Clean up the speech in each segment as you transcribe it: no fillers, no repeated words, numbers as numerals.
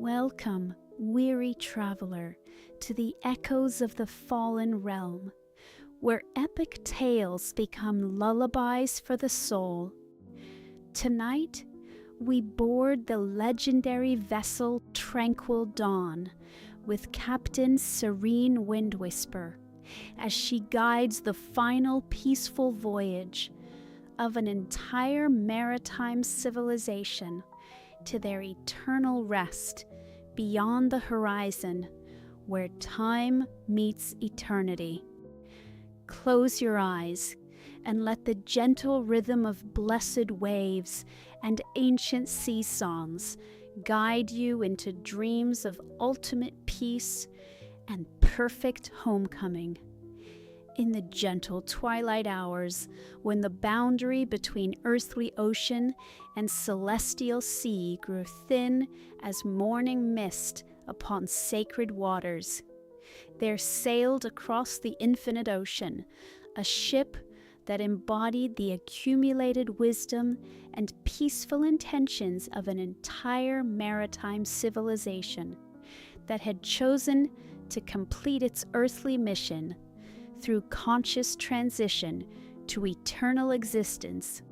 Welcome, weary traveler, to the echoes of the fallen realm, where epic tales become lullabies for the soul. Tonight, we board the legendary vessel Tranquil Dawn with Captain Serene Windwhisper as she guides the final peaceful voyage of an entire maritime civilization to their eternal rest beyond the horizon where time meets eternity. Close your eyes and let the gentle rhythm of blessed waves and ancient sea songs guide you into dreams of ultimate peace and perfect homecoming. In the gentle twilight hours, when the boundary between earthly ocean and celestial sea grew thin as morning mist upon sacred waters, there sailed across the infinite ocean a ship that embodied the accumulated wisdom and peaceful intentions of an entire maritime civilization that had chosen to complete its earthly mission through conscious transition to eternal existence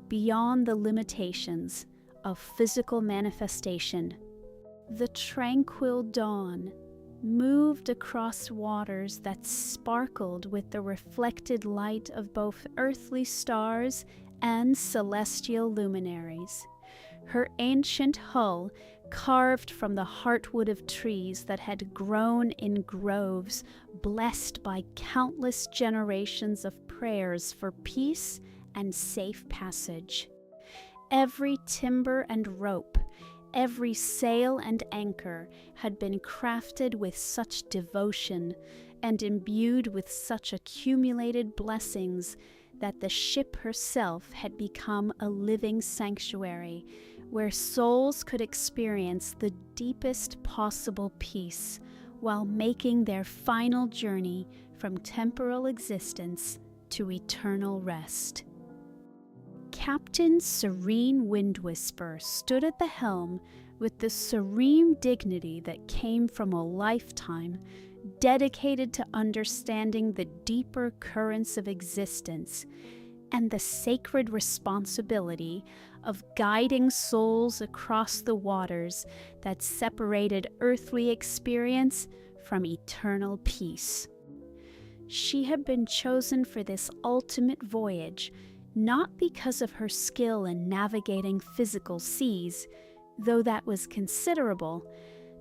beyond the limitations of physical manifestation. The Tranquil Dawn moved across waters that sparkled with the reflected light of both earthly stars and celestial luminaries. Her ancient hull, carved from the heartwood of trees that had grown in groves, blessed by countless generations of prayers for peace and safe passage. Every timber and rope, every sail and anchor had been crafted with such devotion and imbued with such accumulated blessings that the ship herself had become a living sanctuary where souls could experience the deepest possible peace while making their final journey from temporal existence to eternal rest. Captain Serene Windwhisper stood at the helm with the serene dignity that came from a lifetime dedicated to understanding the deeper currents of existence and the sacred responsibility of guiding souls across the waters that separated earthly experience from eternal peace. She had been chosen for this ultimate voyage not because of her skill in navigating physical seas, though that was considerable,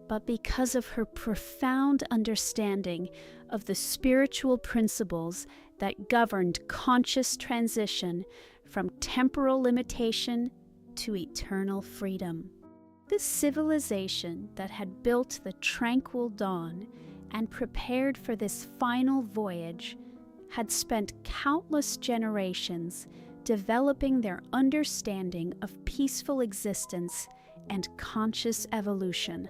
but because of her profound understanding of the spiritual principles that governed conscious transition from temporal limitation to eternal freedom. The civilization that had built the Tranquil Dawn and prepared for this final voyage had spent countless generations developing their understanding of peaceful existence and conscious evolution.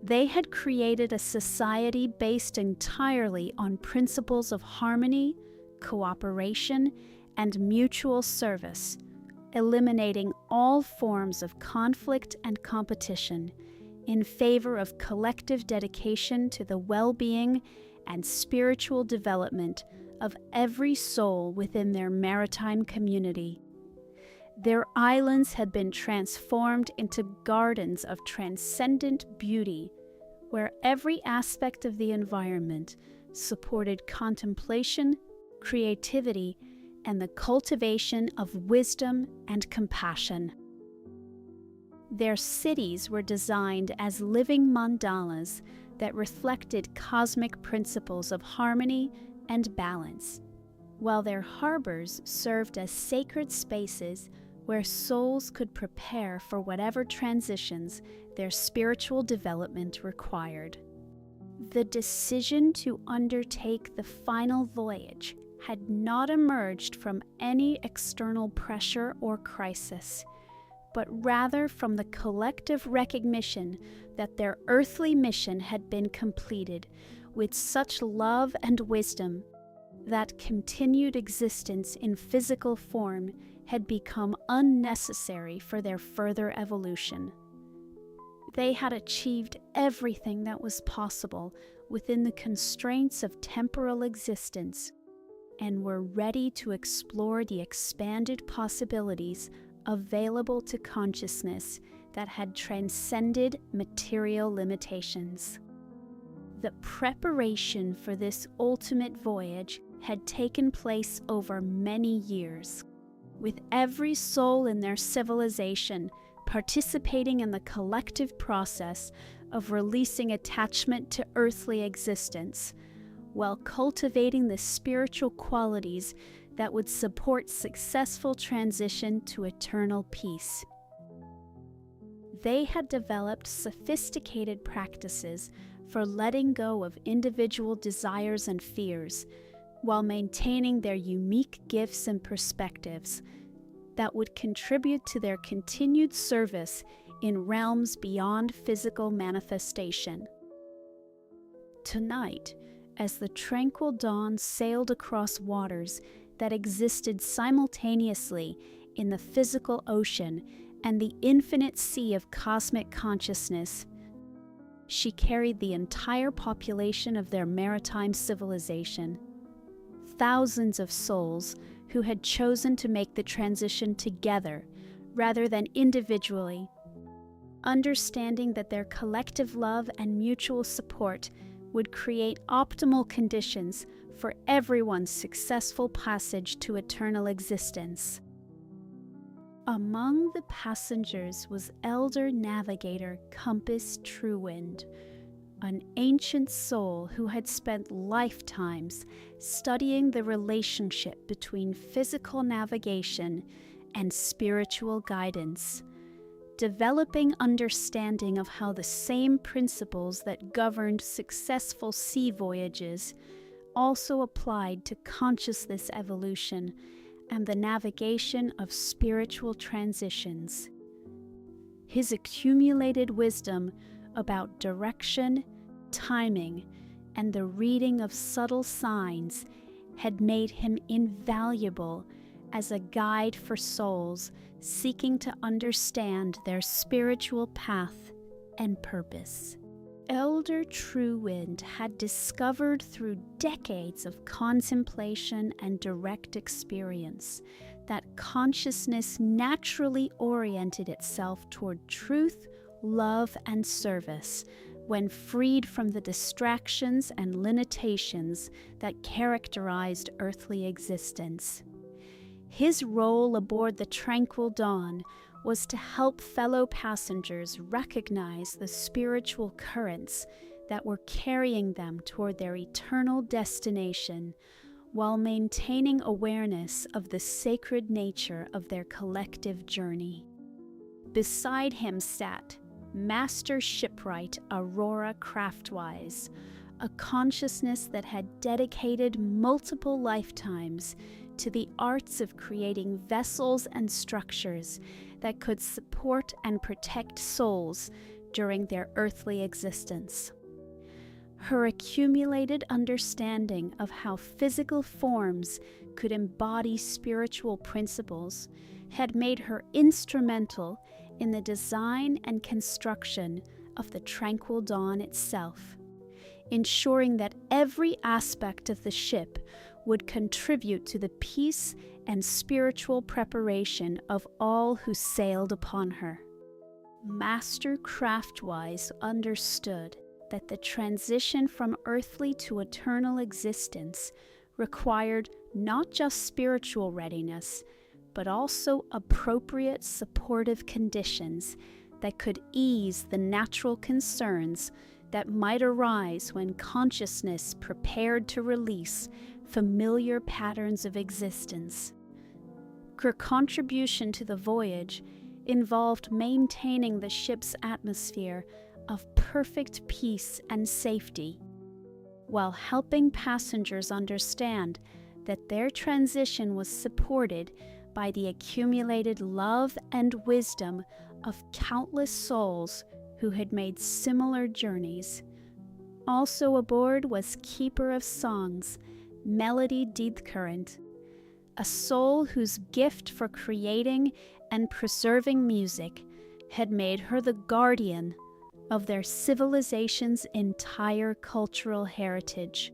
They had created a society based entirely on principles of harmony, cooperation, and mutual service, eliminating all forms of conflict and competition in favor of collective dedication to the well-being and spiritual development of every soul within their maritime community. Their islands had been transformed into gardens of transcendent beauty, where every aspect of the environment supported contemplation, creativity, and the cultivation of wisdom and compassion. Their cities were designed as living mandalas that reflected cosmic principles of harmony and balance, while their harbors served as sacred spaces where souls could prepare for whatever transitions their spiritual development required. The decision to undertake the final voyage had not emerged from any external pressure or crisis, but rather from the collective recognition that their earthly mission had been completed with such love and wisdom that continued existence in physical form had become unnecessary for their further evolution. They had achieved everything that was possible within the constraints of temporal existence and were ready to explore the expanded possibilities available to consciousness that had transcended material limitations. The preparation for this ultimate voyage had taken place over many years, with every soul in their civilization participating in the collective process of releasing attachment to earthly existence, while cultivating the spiritual qualities that would support successful transition to eternal peace. They had developed sophisticated practices for letting go of individual desires and fears, while maintaining their unique gifts and perspectives that would contribute to their continued service in realms beyond physical manifestation. Tonight, as the Tranquil Dawn sailed across waters that existed simultaneously in the physical ocean and the infinite sea of cosmic consciousness, she carried the entire population of their maritime civilization. Thousands of souls who had chosen to make the transition together rather than individually, understanding that their collective love and mutual support would create optimal conditions for everyone's successful passage to eternal existence. Among the passengers was Elder Navigator Compass Truewind, an ancient soul who had spent lifetimes studying the relationship between physical navigation and spiritual guidance, developing understanding of how the same principles that governed successful sea voyages also applied to consciousness evolution and the navigation of spiritual transitions. His accumulated wisdom about direction, timing, and the reading of subtle signs had made him invaluable as a guide for souls seeking to understand their spiritual path and purpose. Elder Truewind had discovered through decades of contemplation and direct experience that consciousness naturally oriented itself toward truth, love, and service when freed from the distractions and limitations that characterized earthly existence. His role aboard the Tranquil Dawn was to help fellow passengers recognize the spiritual currents that were carrying them toward their eternal destination, while maintaining awareness of the sacred nature of their collective journey. Beside him sat Master Shipwright Aurora Craftwise, a consciousness that had dedicated multiple lifetimes to the arts of creating vessels and structures that could support and protect souls during their earthly existence. Her accumulated understanding of how physical forms could embody spiritual principles had made her instrumental in the design and construction of the Tranquil Dawn itself, ensuring that every aspect of the ship would contribute to the peace and spiritual preparation of all who sailed upon her. Master Craftwise understood that the transition from earthly to eternal existence required not just spiritual readiness, but also appropriate supportive conditions that could ease the natural concerns that might arise when consciousness prepared to release familiar patterns of existence. Her contribution to the voyage involved maintaining the ship's atmosphere of perfect peace and safety, while helping passengers understand that their transition was supported by the accumulated love and wisdom of countless souls who had made similar journeys. Also aboard was Keeper of Songs, Melody Deedcurrent, a soul whose gift for creating and preserving music had made her the guardian of their civilization's entire cultural heritage.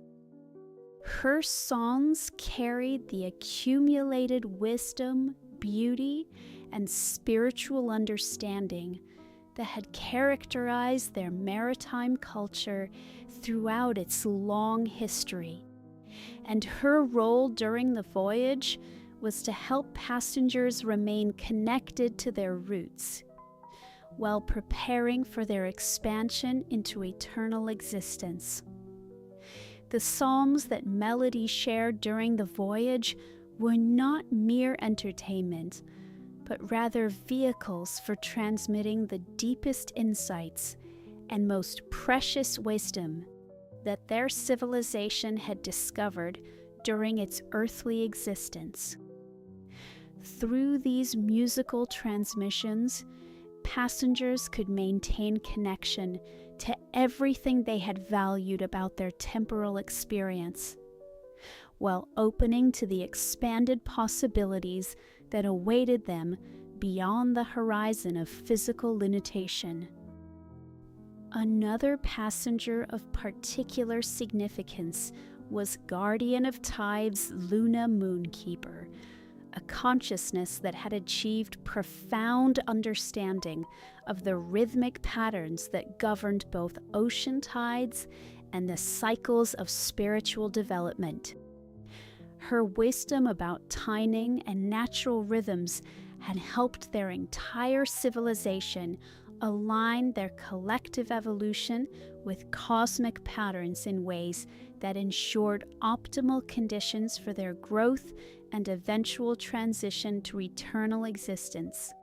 Her songs carried the accumulated wisdom, beauty, and spiritual understanding that had characterized their maritime culture throughout its long history. And her role during the voyage was to help passengers remain connected to their roots, while preparing for their expansion into eternal existence. The psalms that Melody shared during the voyage were not mere entertainment, but rather vehicles for transmitting the deepest insights and most precious wisdom that their civilization had discovered during its earthly existence. Through these musical transmissions, passengers could maintain connection to everything they had valued about their temporal experience, while opening to the expanded possibilities that awaited them beyond the horizon of physical limitation. Another passenger of particular significance was Guardian of Tide's Luna Moonkeeper, a consciousness that had achieved profound understanding of the rhythmic patterns that governed both ocean tides and the cycles of spiritual development. Her wisdom about timing and natural rhythms had helped their entire civilization align their collective evolution with cosmic patterns in ways that ensured optimal conditions for their growth and eventual transition to eternal existence.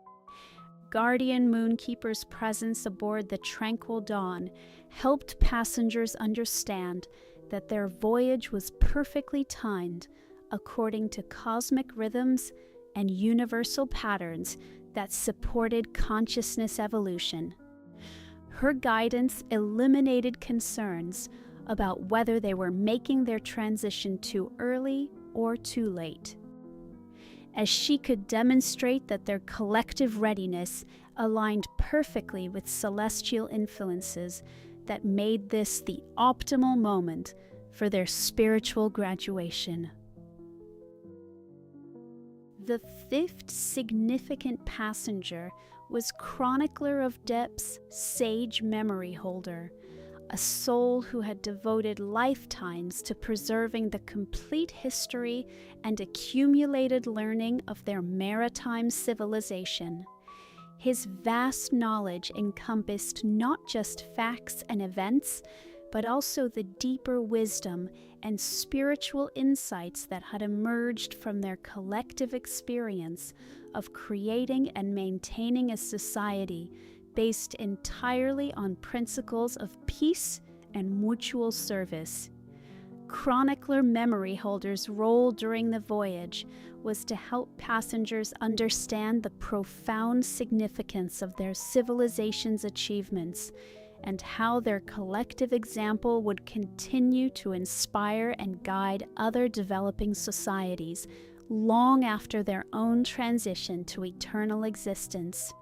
Guardian Moonkeeper's presence aboard the Tranquil Dawn helped passengers understand that their voyage was perfectly timed according to cosmic rhythms and universal patterns that supported consciousness evolution. Her guidance eliminated concerns about whether they were making their transition too early or too late, as she could demonstrate that their collective readiness aligned perfectly with celestial influences that made this the optimal moment for their spiritual graduation. The fifth significant passenger was Chronicler of Depth's Sage Memory Holder, a soul who had devoted lifetimes to preserving the complete history and accumulated learning of their maritime civilization. His vast knowledge encompassed not just facts and events, but also the deeper wisdom and spiritual insights that had emerged from their collective experience of creating and maintaining a society based entirely on principles of peace and mutual service. Chronicler memory holders' role during the voyage was to help passengers understand the profound significance of their civilization's achievements and how their collective example would continue to inspire and guide other developing societies long after their own transition to eternal existence.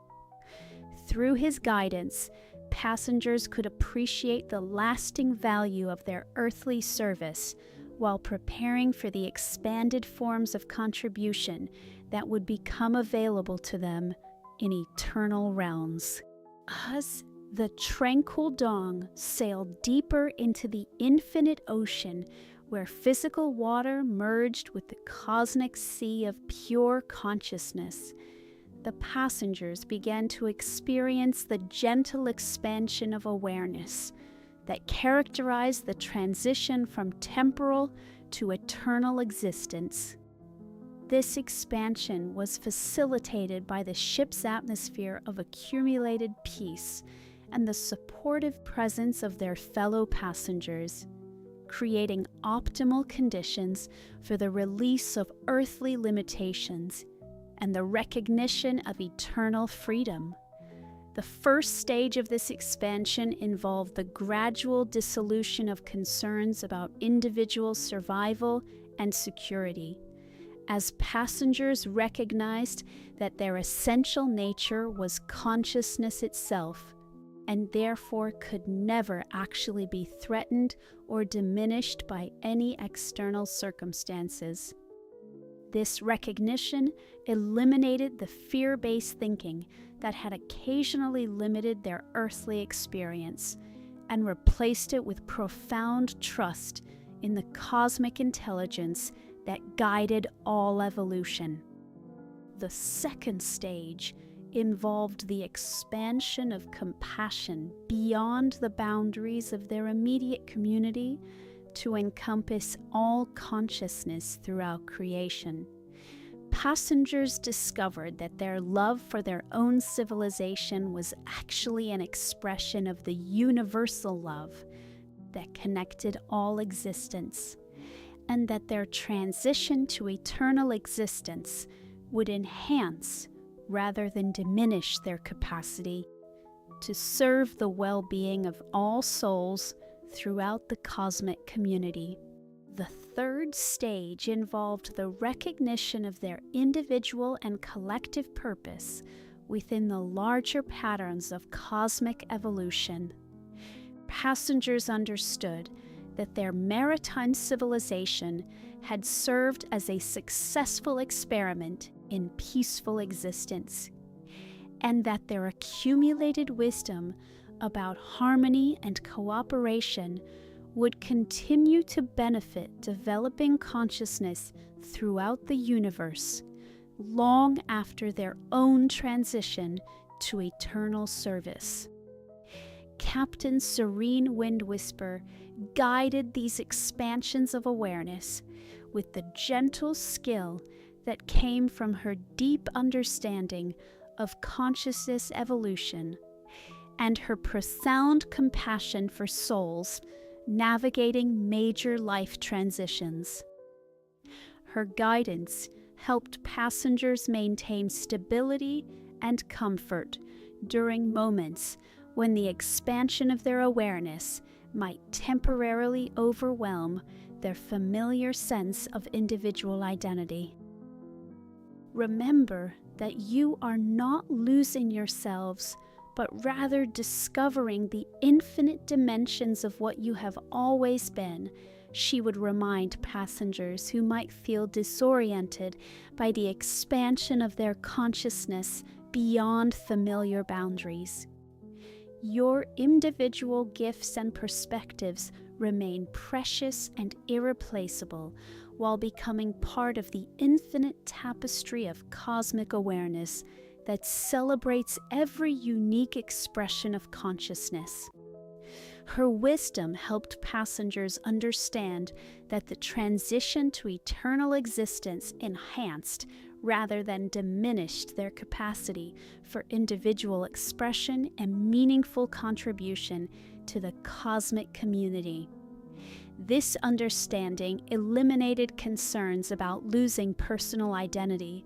Through his guidance, passengers could appreciate the lasting value of their earthly service while preparing for the expanded forms of contribution that would become available to them in eternal realms. As the Tranquil Dawn sailed deeper into the infinite ocean where physical water merged with the cosmic sea of pure consciousness, the passengers began to experience the gentle expansion of awareness that characterized the transition from temporal to eternal existence. This expansion was facilitated by the ship's atmosphere of accumulated peace and the supportive presence of their fellow passengers, creating optimal conditions for the release of earthly limitations and the recognition of eternal freedom. The first stage of this expansion involved the gradual dissolution of concerns about individual survival and security, as passengers recognized that their essential nature was consciousness itself, and therefore could never actually be threatened or diminished by any external circumstances. This recognition eliminated the fear-based thinking that had occasionally limited their earthly experience and replaced it with profound trust in the cosmic intelligence that guided all evolution. The second stage involved the expansion of compassion beyond the boundaries of their immediate community to encompass all consciousness throughout creation. Passengers discovered that their love for their own civilization was actually an expression of the universal love that connected all existence, and that their transition to eternal existence would enhance rather than diminish their capacity to serve the well-being of all souls throughout the cosmic community. The third stage involved the recognition of their individual and collective purpose within the larger patterns of cosmic evolution. Passengers understood that their maritime civilization had served as a successful experiment in peaceful existence, and that their accumulated wisdom about harmony and cooperation would continue to benefit developing consciousness throughout the universe long after their own transition to eternal service. Captain Serene Windwhisper guided these expansions of awareness with the gentle skill that came from her deep understanding of consciousness evolution and her profound compassion for souls navigating major life transitions. Her guidance helped passengers maintain stability and comfort during moments when the expansion of their awareness might temporarily overwhelm their familiar sense of individual identity. Remember that you are not losing yourselves, but rather discovering the infinite dimensions of what you have always been, she would remind passengers who might feel disoriented by the expansion of their consciousness beyond familiar boundaries. Your individual gifts and perspectives remain precious and irreplaceable while becoming part of the infinite tapestry of cosmic awareness that celebrates every unique expression of consciousness. Her wisdom helped passengers understand that the transition to eternal existence enhanced rather than diminished their capacity for individual expression and meaningful contribution to the cosmic community. This understanding eliminated concerns about losing personal identity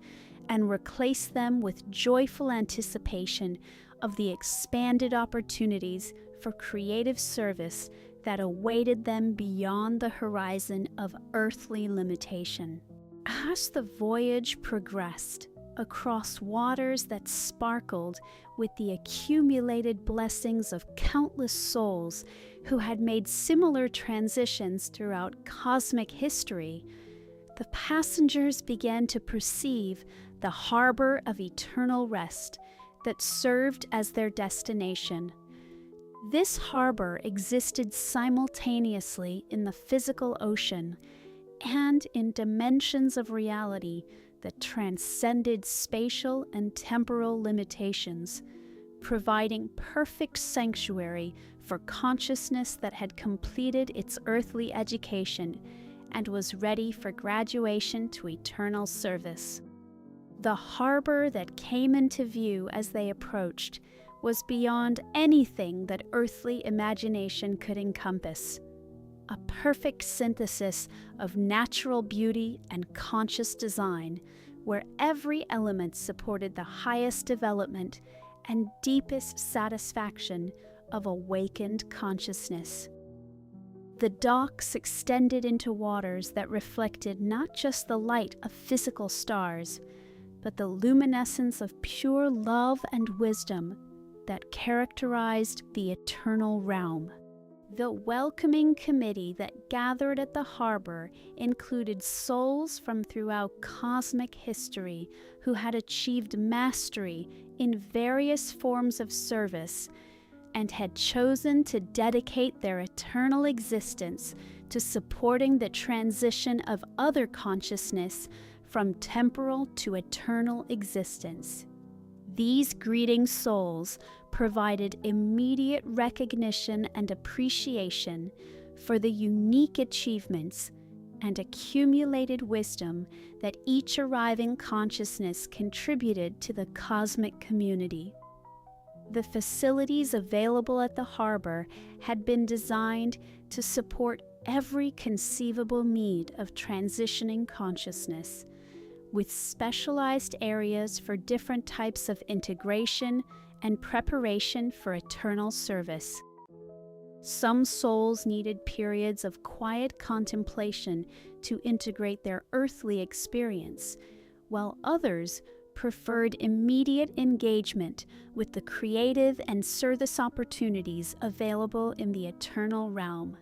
and replaced them with joyful anticipation of the expanded opportunities for creative service that awaited them beyond the horizon of earthly limitation. As the voyage progressed across waters that sparkled with the accumulated blessings of countless souls who had made similar transitions throughout cosmic history, the passengers began to perceive the harbor of eternal rest that served as their destination. This harbor existed simultaneously in the physical ocean and in dimensions of reality that transcended spatial and temporal limitations, providing perfect sanctuary for consciousness that had completed its earthly education and was ready for graduation to eternal service. The harbor that came into view as they approached was beyond anything that earthly imagination could encompass. A perfect synthesis of natural beauty and conscious design, where every element supported the highest development and deepest satisfaction of awakened consciousness. The docks extended into waters that reflected not just the light of physical stars, but the luminescence of pure love and wisdom, that characterized the eternal realm. The welcoming committee that gathered at the harbor included souls from throughout cosmic history who had achieved mastery in various forms of service and had chosen to dedicate their eternal existence to supporting the transition of other consciousness from temporal to eternal existence. These greeting souls provided immediate recognition and appreciation for the unique achievements and accumulated wisdom that each arriving consciousness contributed to the cosmic community. The facilities available at the harbor had been designed to support every conceivable need of transitioning consciousness, with specialized areas for different types of integration and preparation for eternal service. Some souls needed periods of quiet contemplation to integrate their earthly experience, while others preferred immediate engagement with the creative and service opportunities available in the eternal realm.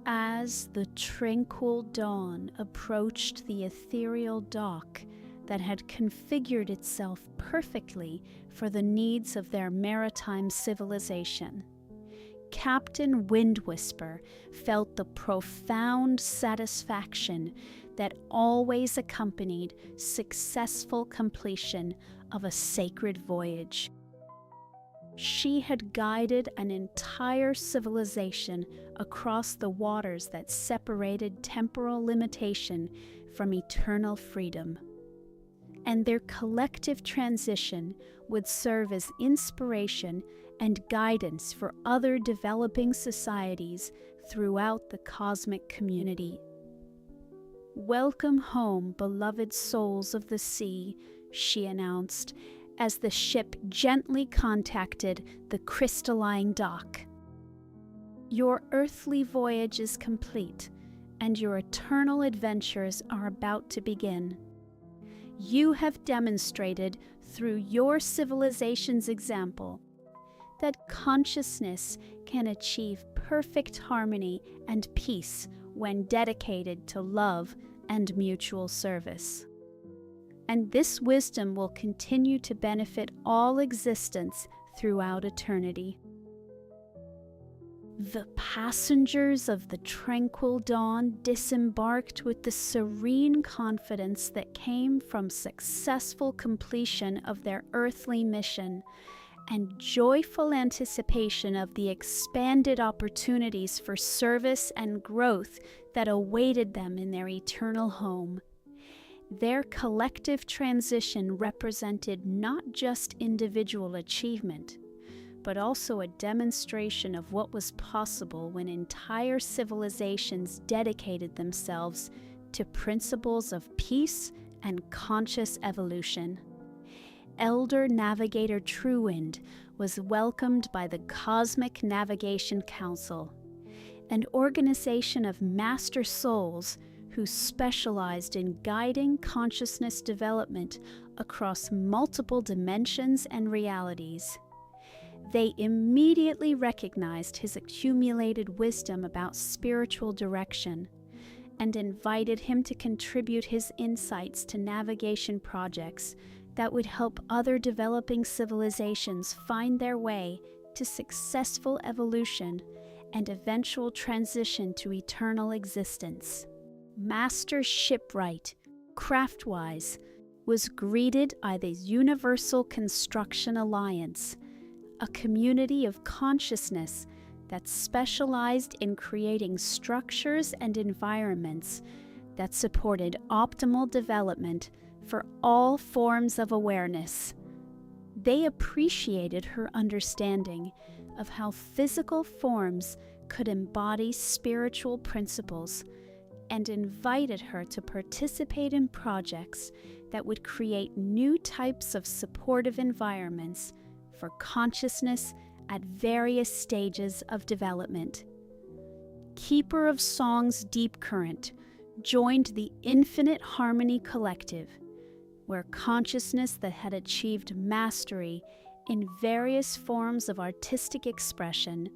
As the Tranquil Dawn approached the ethereal dock that had configured itself perfectly for the needs of their maritime civilization, Captain Windwhisper felt the profound satisfaction that always accompanied successful completion of a sacred voyage. She had guided an entire civilization across the waters that separated temporal limitation from eternal freedom, and their collective transition would serve as inspiration and guidance for other developing societies throughout the cosmic community. "Welcome home, beloved souls of the sea," she announced, as the ship gently contacted the crystalline dock. "Your earthly voyage is complete, and your eternal adventures are about to begin. You have demonstrated through your civilization's example that consciousness can achieve perfect harmony and peace when dedicated to love and mutual service. And this wisdom will continue to benefit all existence throughout eternity." The passengers of the Tranquil Dawn disembarked with the serene confidence that came from successful completion of their earthly mission and joyful anticipation of the expanded opportunities for service and growth that awaited them in their eternal home. Their collective transition represented not just individual achievement, but also a demonstration of what was possible when entire civilizations dedicated themselves to principles of peace and conscious evolution. Elder Navigator Truewind was welcomed by the Cosmic Navigation Council, an organization of master souls who specialized in guiding consciousness development across multiple dimensions and realities. They immediately recognized his accumulated wisdom about spiritual direction and invited him to contribute his insights to navigation projects that would help other developing civilizations find their way to successful evolution and eventual transition to eternal existence. Master Shipwright, Craftwise, was greeted by the Universal Construction Alliance, a community of consciousness that specialized in creating structures and environments that supported optimal development for all forms of awareness. They appreciated her understanding of how physical forms could embody spiritual principles and invited her to participate in projects that would create new types of supportive environments for consciousness at various stages of development. Keeper of Song's Deep Current joined the Infinite Harmony Collective, where consciousness that had achieved mastery in various forms of artistic expression,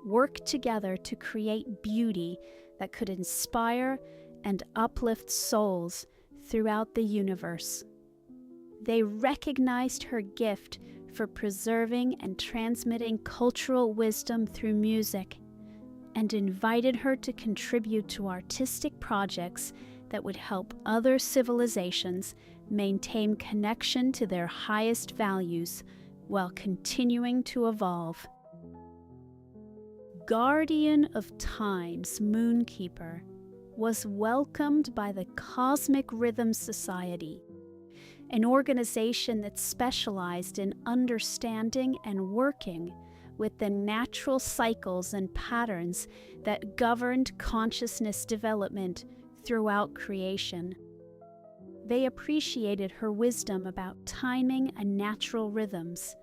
worked together to create beauty that could inspire and uplift souls throughout the universe. They recognized her gift for preserving and transmitting cultural wisdom through music, and invited her to contribute to artistic projects that would help other civilizations maintain connection to their highest values while continuing to evolve. Guardian of Time's Moonkeeper was welcomed by the Cosmic Rhythm Society, an organization that specialized in understanding and working with the natural cycles and patterns that governed consciousness development throughout creation. They appreciated her wisdom about timing and natural rhythms,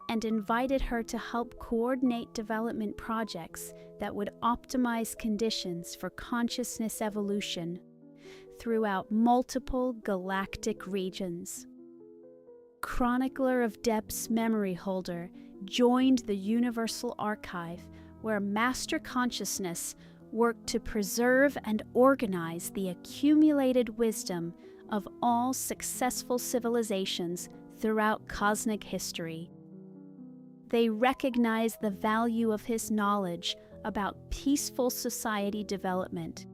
and invited her to help coordinate development projects that would optimize conditions for consciousness evolution throughout multiple galactic regions. Chronicler of Depth's memory holder joined the Universal Archive, where Master Consciousness worked to preserve and organize the accumulated wisdom of all successful civilizations throughout cosmic history. They recognized the value of his knowledge about peaceful society development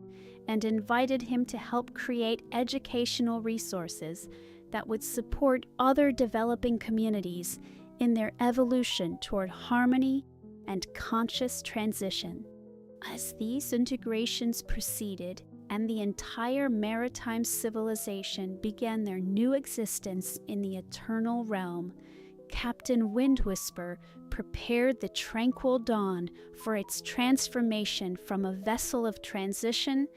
and invited him to help create educational resources that would support other developing communities in their evolution toward harmony and conscious transition. As these integrations proceeded and the entire maritime civilization began their new existence in the eternal realm, Captain Windwhisper prepared the Tranquil Dawn for its transformation from a vessel of transition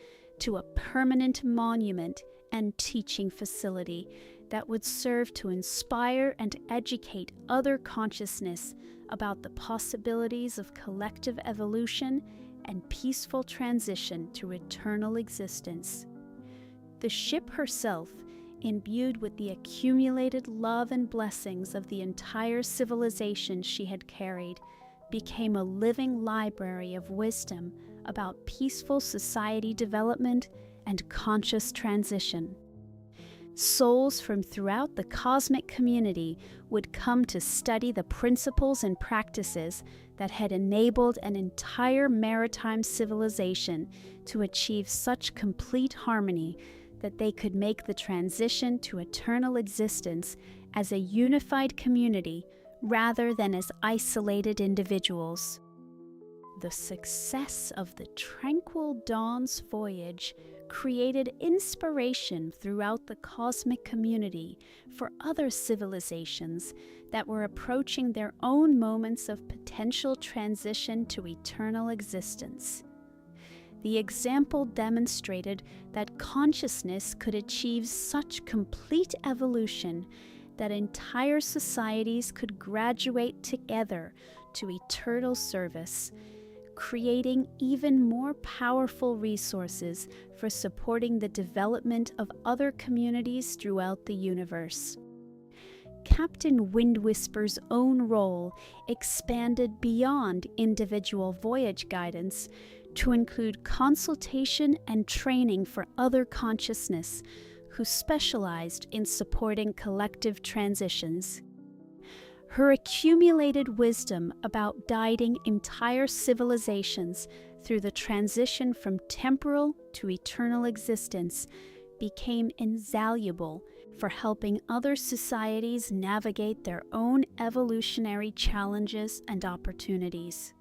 to a permanent monument and teaching facility that would serve to inspire and educate other consciousness about the possibilities of collective evolution and peaceful transition to eternal existence. The ship herself, imbued with the accumulated love and blessings of the entire civilization she had carried, became a living library of wisdom about peaceful society development and conscious transition. Souls from throughout the cosmic community would come to study the principles and practices that had enabled an entire maritime civilization to achieve such complete harmony that they could make the transition to eternal existence as a unified community rather than as isolated individuals. The success of the Tranquil Dawn's voyage created inspiration throughout the cosmic community for other civilizations that were approaching their own moments of potential transition to eternal existence. The example demonstrated that consciousness could achieve such complete evolution that entire societies could graduate together to eternal service, creating even more powerful resources for supporting the development of other communities throughout the universe. Captain Windwhisper's own role expanded beyond individual voyage guidance to include consultation and training for other consciousness who specialized in supporting collective transitions. Her accumulated wisdom about guiding entire civilizations through the transition from temporal to eternal existence became invaluable for helping other societies navigate their own evolutionary challenges and opportunities.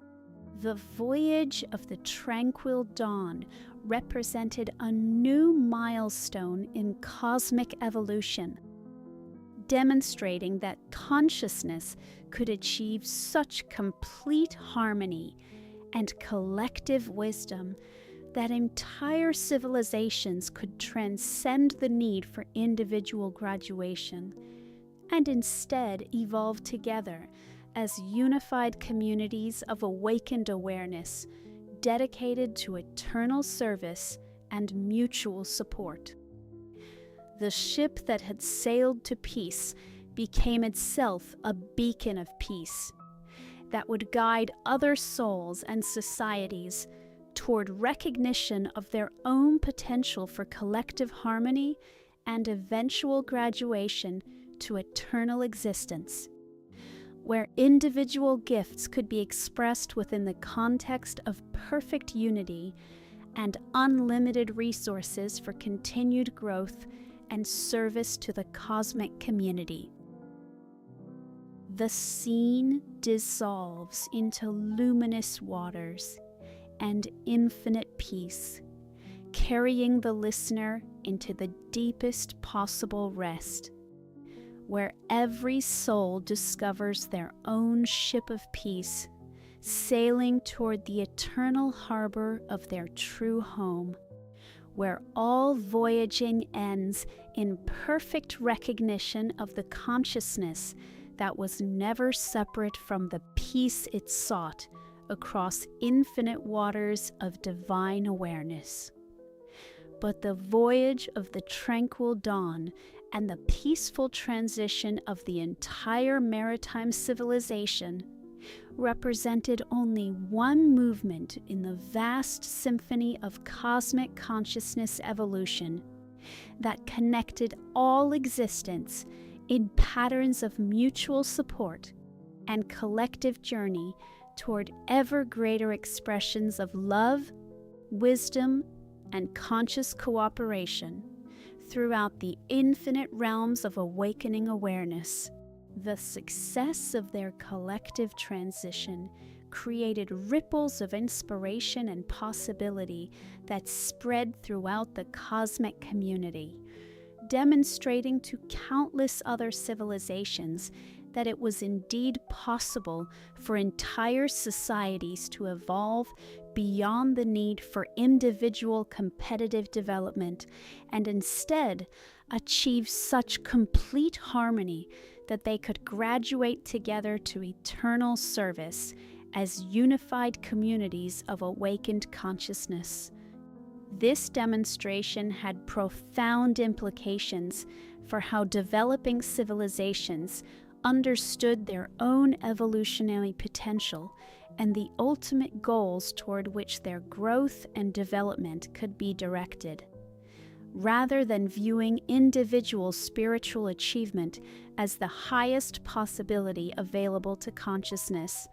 The voyage of the Tranquil Dawn represented a new milestone in cosmic evolution, demonstrating that consciousness could achieve such complete harmony and collective wisdom that entire civilizations could transcend the need for individual graduation and instead evolve together as unified communities of awakened awareness dedicated to eternal service and mutual support. The ship that had sailed to peace became itself a beacon of peace that would guide other souls and societies toward recognition of their own potential for collective harmony and eventual graduation to eternal existence, where individual gifts could be expressed within the context of perfect unity and unlimited resources for continued growth and service to the cosmic community. The scene dissolves into luminous waters and infinite peace, carrying the listener into the deepest possible rest, where every soul discovers their own ship of peace, sailing toward the eternal harbor of their true home, where all voyaging ends in perfect recognition of the consciousness that was never separate from the peace it sought across infinite waters of divine awareness. But the voyage of the Tranquil Dawn and the peaceful transition of the entire maritime civilization represented only one movement in the vast symphony of cosmic consciousness evolution that connected all existence in patterns of mutual support and collective journey toward ever greater expressions of love, wisdom, and conscious cooperation throughout the infinite realms of awakening awareness. The success of their collective transition created ripples of inspiration and possibility that spread throughout the cosmic community, demonstrating to countless other civilizations that it was indeed possible for entire societies to evolve beyond the need for individual competitive development and instead achieve such complete harmony that they could graduate together to eternal service as unified communities of awakened consciousness. This demonstration had profound implications for how developing civilizations understood their own evolutionary potential and the ultimate goals toward which their growth and development could be directed. Rather than viewing individual spiritual achievement as the highest possibility available to consciousness,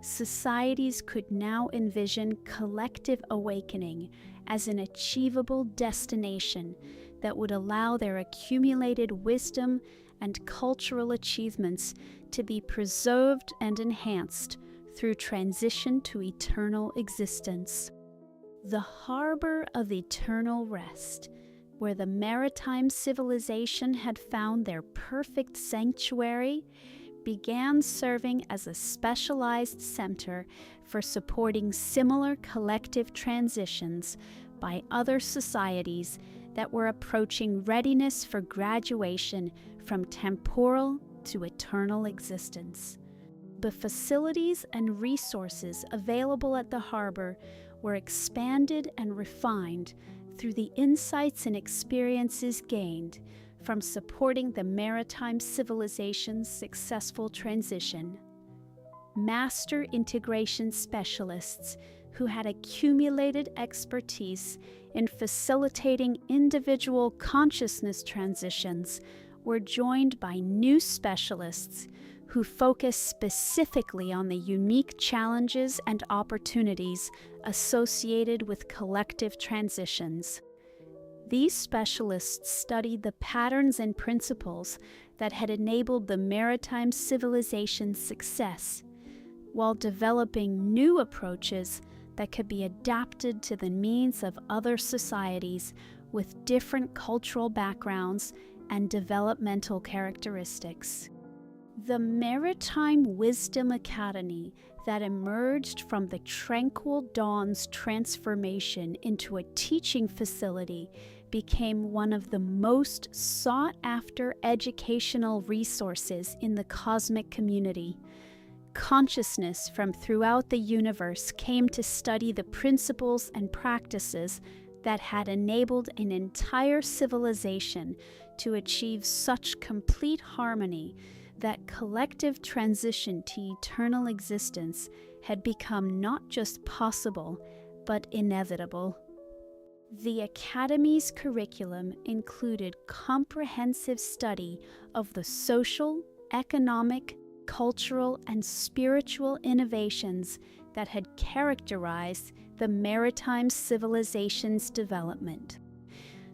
societies could now envision collective awakening as an achievable destination that would allow their accumulated wisdom and cultural achievements to be preserved and enhanced through transition to eternal existence. The harbor of eternal rest, where the maritime civilization had found their perfect sanctuary, began serving as a specialized center for supporting similar collective transitions by other societies that were approaching readiness for graduation from temporal to eternal existence. The facilities and resources available at the harbor were expanded and refined through the insights and experiences gained from supporting the maritime civilization's successful transition. Master integration specialists who had accumulated expertise in facilitating individual consciousness transitions were joined by new specialists who focused specifically on the unique challenges and opportunities associated with collective transitions. These specialists studied the patterns and principles that had enabled the maritime civilization's success, while developing new approaches that could be adapted to the needs of other societies with different cultural backgrounds and developmental characteristics. The Maritime Wisdom Academy that emerged from the Tranquil Dawn's transformation into a teaching facility became one of the most sought-after educational resources in the cosmic community. Consciousness from throughout the universe came to study the principles and practices that had enabled an entire civilization to achieve such complete harmony that collective transition to eternal existence had become not just possible, but inevitable. The Academy's curriculum included comprehensive study of the social, economic, cultural, and spiritual innovations that had characterized the maritime civilization's development.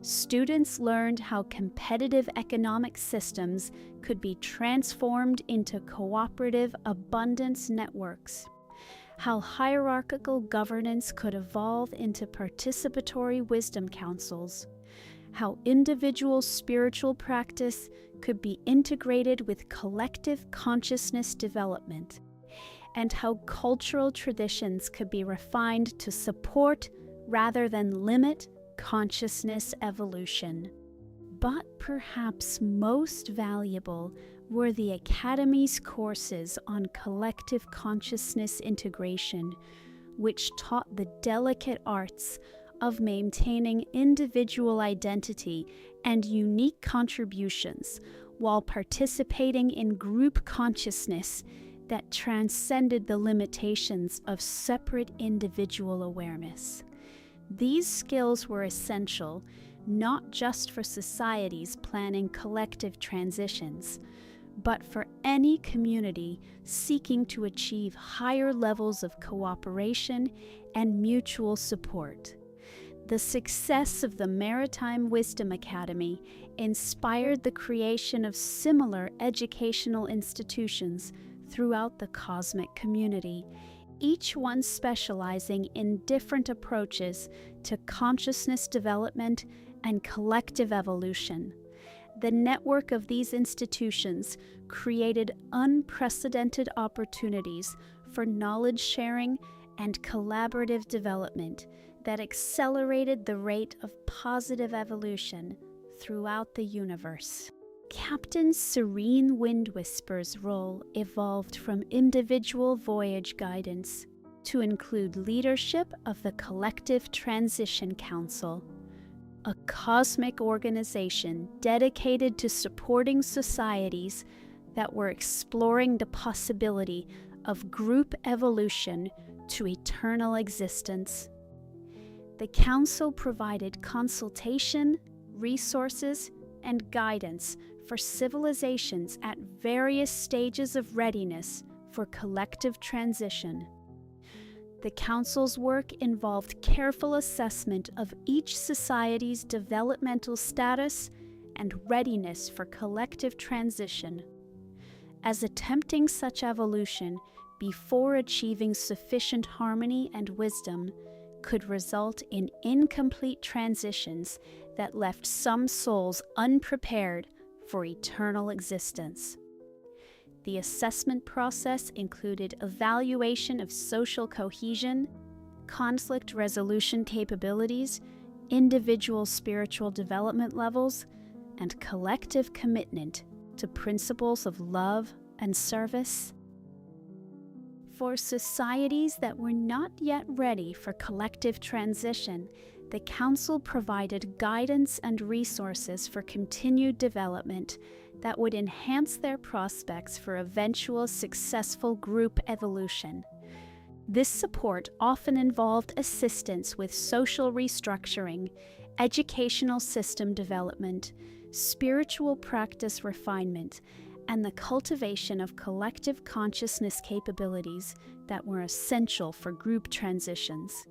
Students learned how competitive economic systems could be transformed into cooperative abundance networks, how hierarchical governance could evolve into participatory wisdom councils, how individual spiritual practice could be integrated with collective consciousness development, and how cultural traditions could be refined to support rather than limit consciousness evolution. But perhaps most valuable were the Academy's courses on collective consciousness integration, which taught the delicate arts of maintaining individual identity and unique contributions while participating in group consciousness that transcended the limitations of separate individual awareness. These skills were essential not just for societies planning collective transitions, but for any community seeking to achieve higher levels of cooperation and mutual support. The success of the Maritime Wisdom Academy inspired the creation of similar educational institutions throughout the cosmic community, each one specializing in different approaches to consciousness development and collective evolution. The network of these institutions created unprecedented opportunities for knowledge sharing and collaborative development that accelerated the rate of positive evolution throughout the universe. Captain Serene Windwhisper's role evolved from individual voyage guidance to include leadership of the Collective Transition Council, a cosmic organization dedicated to supporting societies that were exploring the possibility of group evolution to eternal existence. The Council provided consultation, resources, and guidance for civilizations at various stages of readiness for collective transition. The Council's work involved careful assessment of each society's developmental status and readiness for collective transition. As attempting such evolution before achieving sufficient harmony and wisdom could result in incomplete transitions that left some souls unprepared for eternal existence. The assessment process included evaluation of social cohesion, conflict resolution capabilities, individual spiritual development levels, and collective commitment to principles of love and service. For societies that were not yet ready for collective transition, the Council provided guidance and resources for continued development that would enhance their prospects for eventual successful group evolution. This support often involved assistance with social restructuring, educational system development, spiritual practice refinement, and the cultivation of collective consciousness capabilities that were essential for group transitions.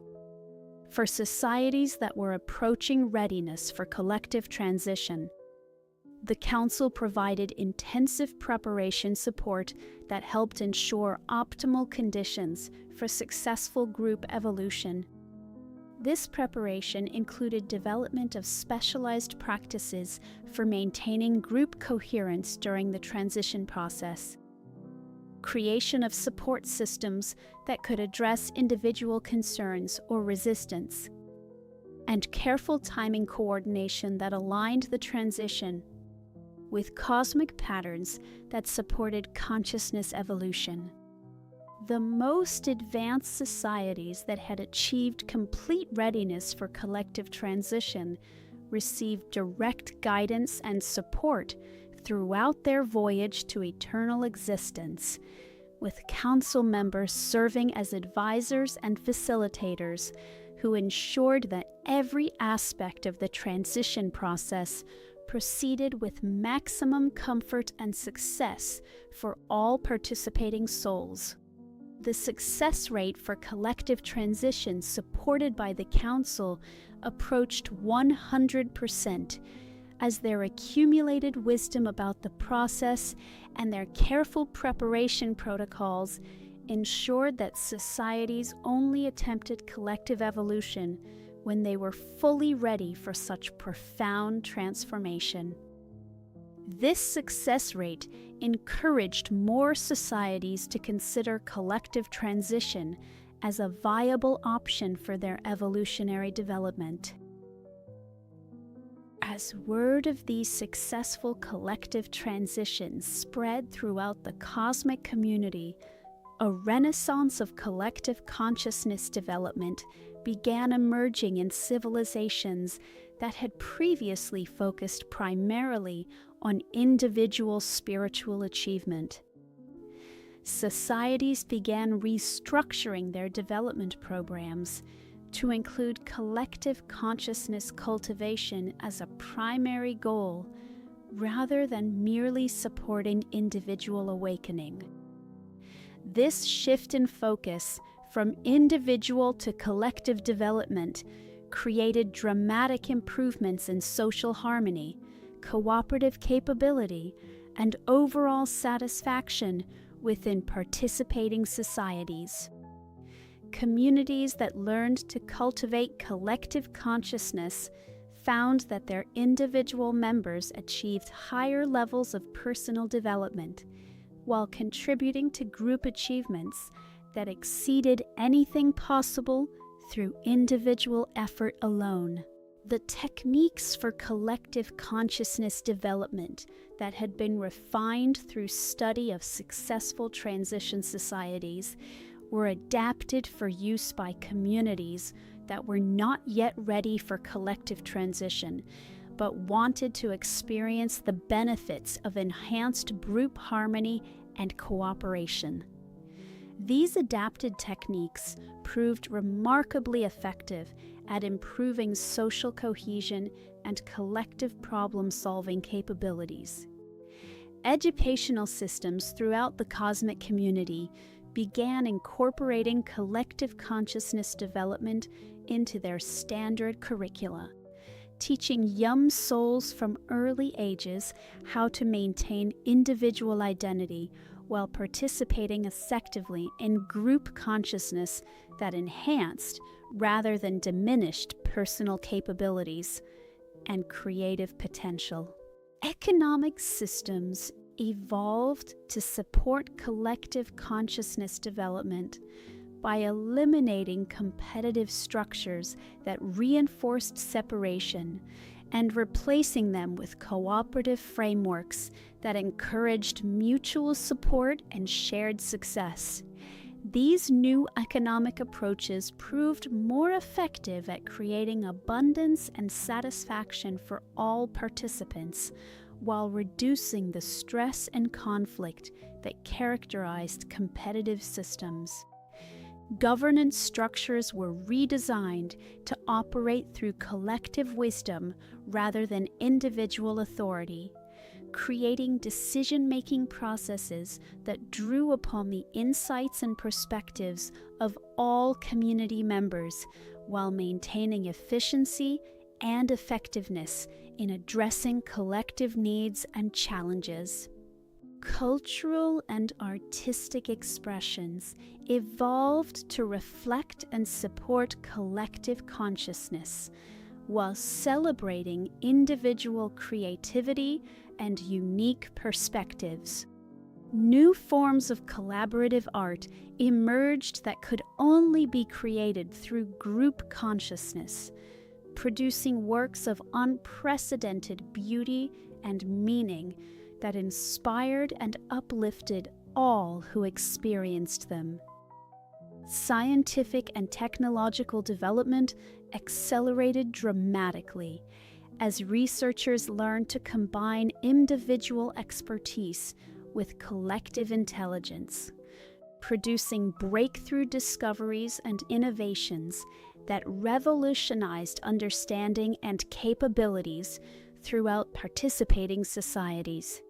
For societies that were approaching readiness for collective transition, the Council provided intensive preparation support that helped ensure optimal conditions for successful group evolution. This preparation included development of specialized practices for maintaining group coherence during the transition process, creation of support systems that could address individual concerns or resistance, and careful timing coordination that aligned the transition with cosmic patterns that supported consciousness evolution. The most advanced societies that had achieved complete readiness for collective transition received direct guidance and support throughout their voyage to eternal existence, with council members serving as advisors and facilitators who ensured that every aspect of the transition process proceeded with maximum comfort and success for all participating souls. The success rate for collective transition supported by the Council approached 100%, as their accumulated wisdom about the process and their careful preparation protocols ensured that societies only attempted collective evolution when they were fully ready for such profound transformation. This success rate encouraged more societies to consider collective transition as a viable option for their evolutionary development. As word of these successful collective transitions spread throughout the cosmic community, a renaissance of collective consciousness development began emerging in civilizations that had previously focused primarily on individual spiritual achievement. Societies began restructuring their development programs to include collective consciousness cultivation as a primary goal, rather than merely supporting individual awakening. This shift in focus from individual to collective development created dramatic improvements in social harmony, cooperative capability, and overall satisfaction within participating societies. Communities that learned to cultivate collective consciousness found that their individual members achieved higher levels of personal development, while contributing to group achievements that exceeded anything possible through individual effort alone. The techniques for collective consciousness development that had been refined through study of successful transition societies were adapted for use by communities that were not yet ready for collective transition, but wanted to experience the benefits of enhanced group harmony and cooperation. These adapted techniques proved remarkably effective at improving social cohesion and collective problem-solving capabilities. Educational systems throughout the cosmic community began incorporating collective consciousness development into their standard curricula, teaching young souls from early ages how to maintain individual identity while participating effectively in group consciousness that enhanced rather than diminished personal capabilities and creative potential. Economic systems evolved to support collective consciousness development by eliminating competitive structures that reinforced separation and replacing them with cooperative frameworks that encouraged mutual support and shared success. These new economic approaches proved more effective at creating abundance and satisfaction for all participants, while reducing the stress and conflict that characterized competitive systems. Governance structures were redesigned to operate through collective wisdom rather than individual authority, creating decision-making processes that drew upon the insights and perspectives of all community members while maintaining efficiency and effectiveness in addressing collective needs and challenges. Cultural and artistic expressions evolved to reflect and support collective consciousness, while celebrating individual creativity and unique perspectives. New forms of collaborative art emerged that could only be created through group consciousness, producing works of unprecedented beauty and meaning that inspired and uplifted all who experienced them. scientific and technological development accelerated dramatically as researchers learned to combine individual expertise with collective intelligence, producing breakthrough discoveries and innovations that revolutionized understanding and capabilities throughout participating societies.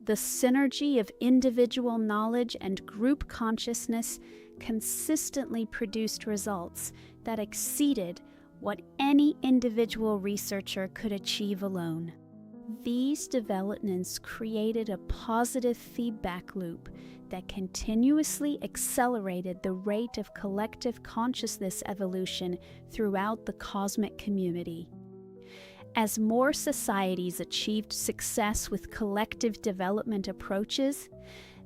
The synergy of individual knowledge and group consciousness consistently produced results that exceeded what any individual researcher could achieve alone. These developments created a positive feedback loop that continuously accelerated the rate of collective consciousness evolution throughout the cosmic community. As more societies achieved success with collective development approaches,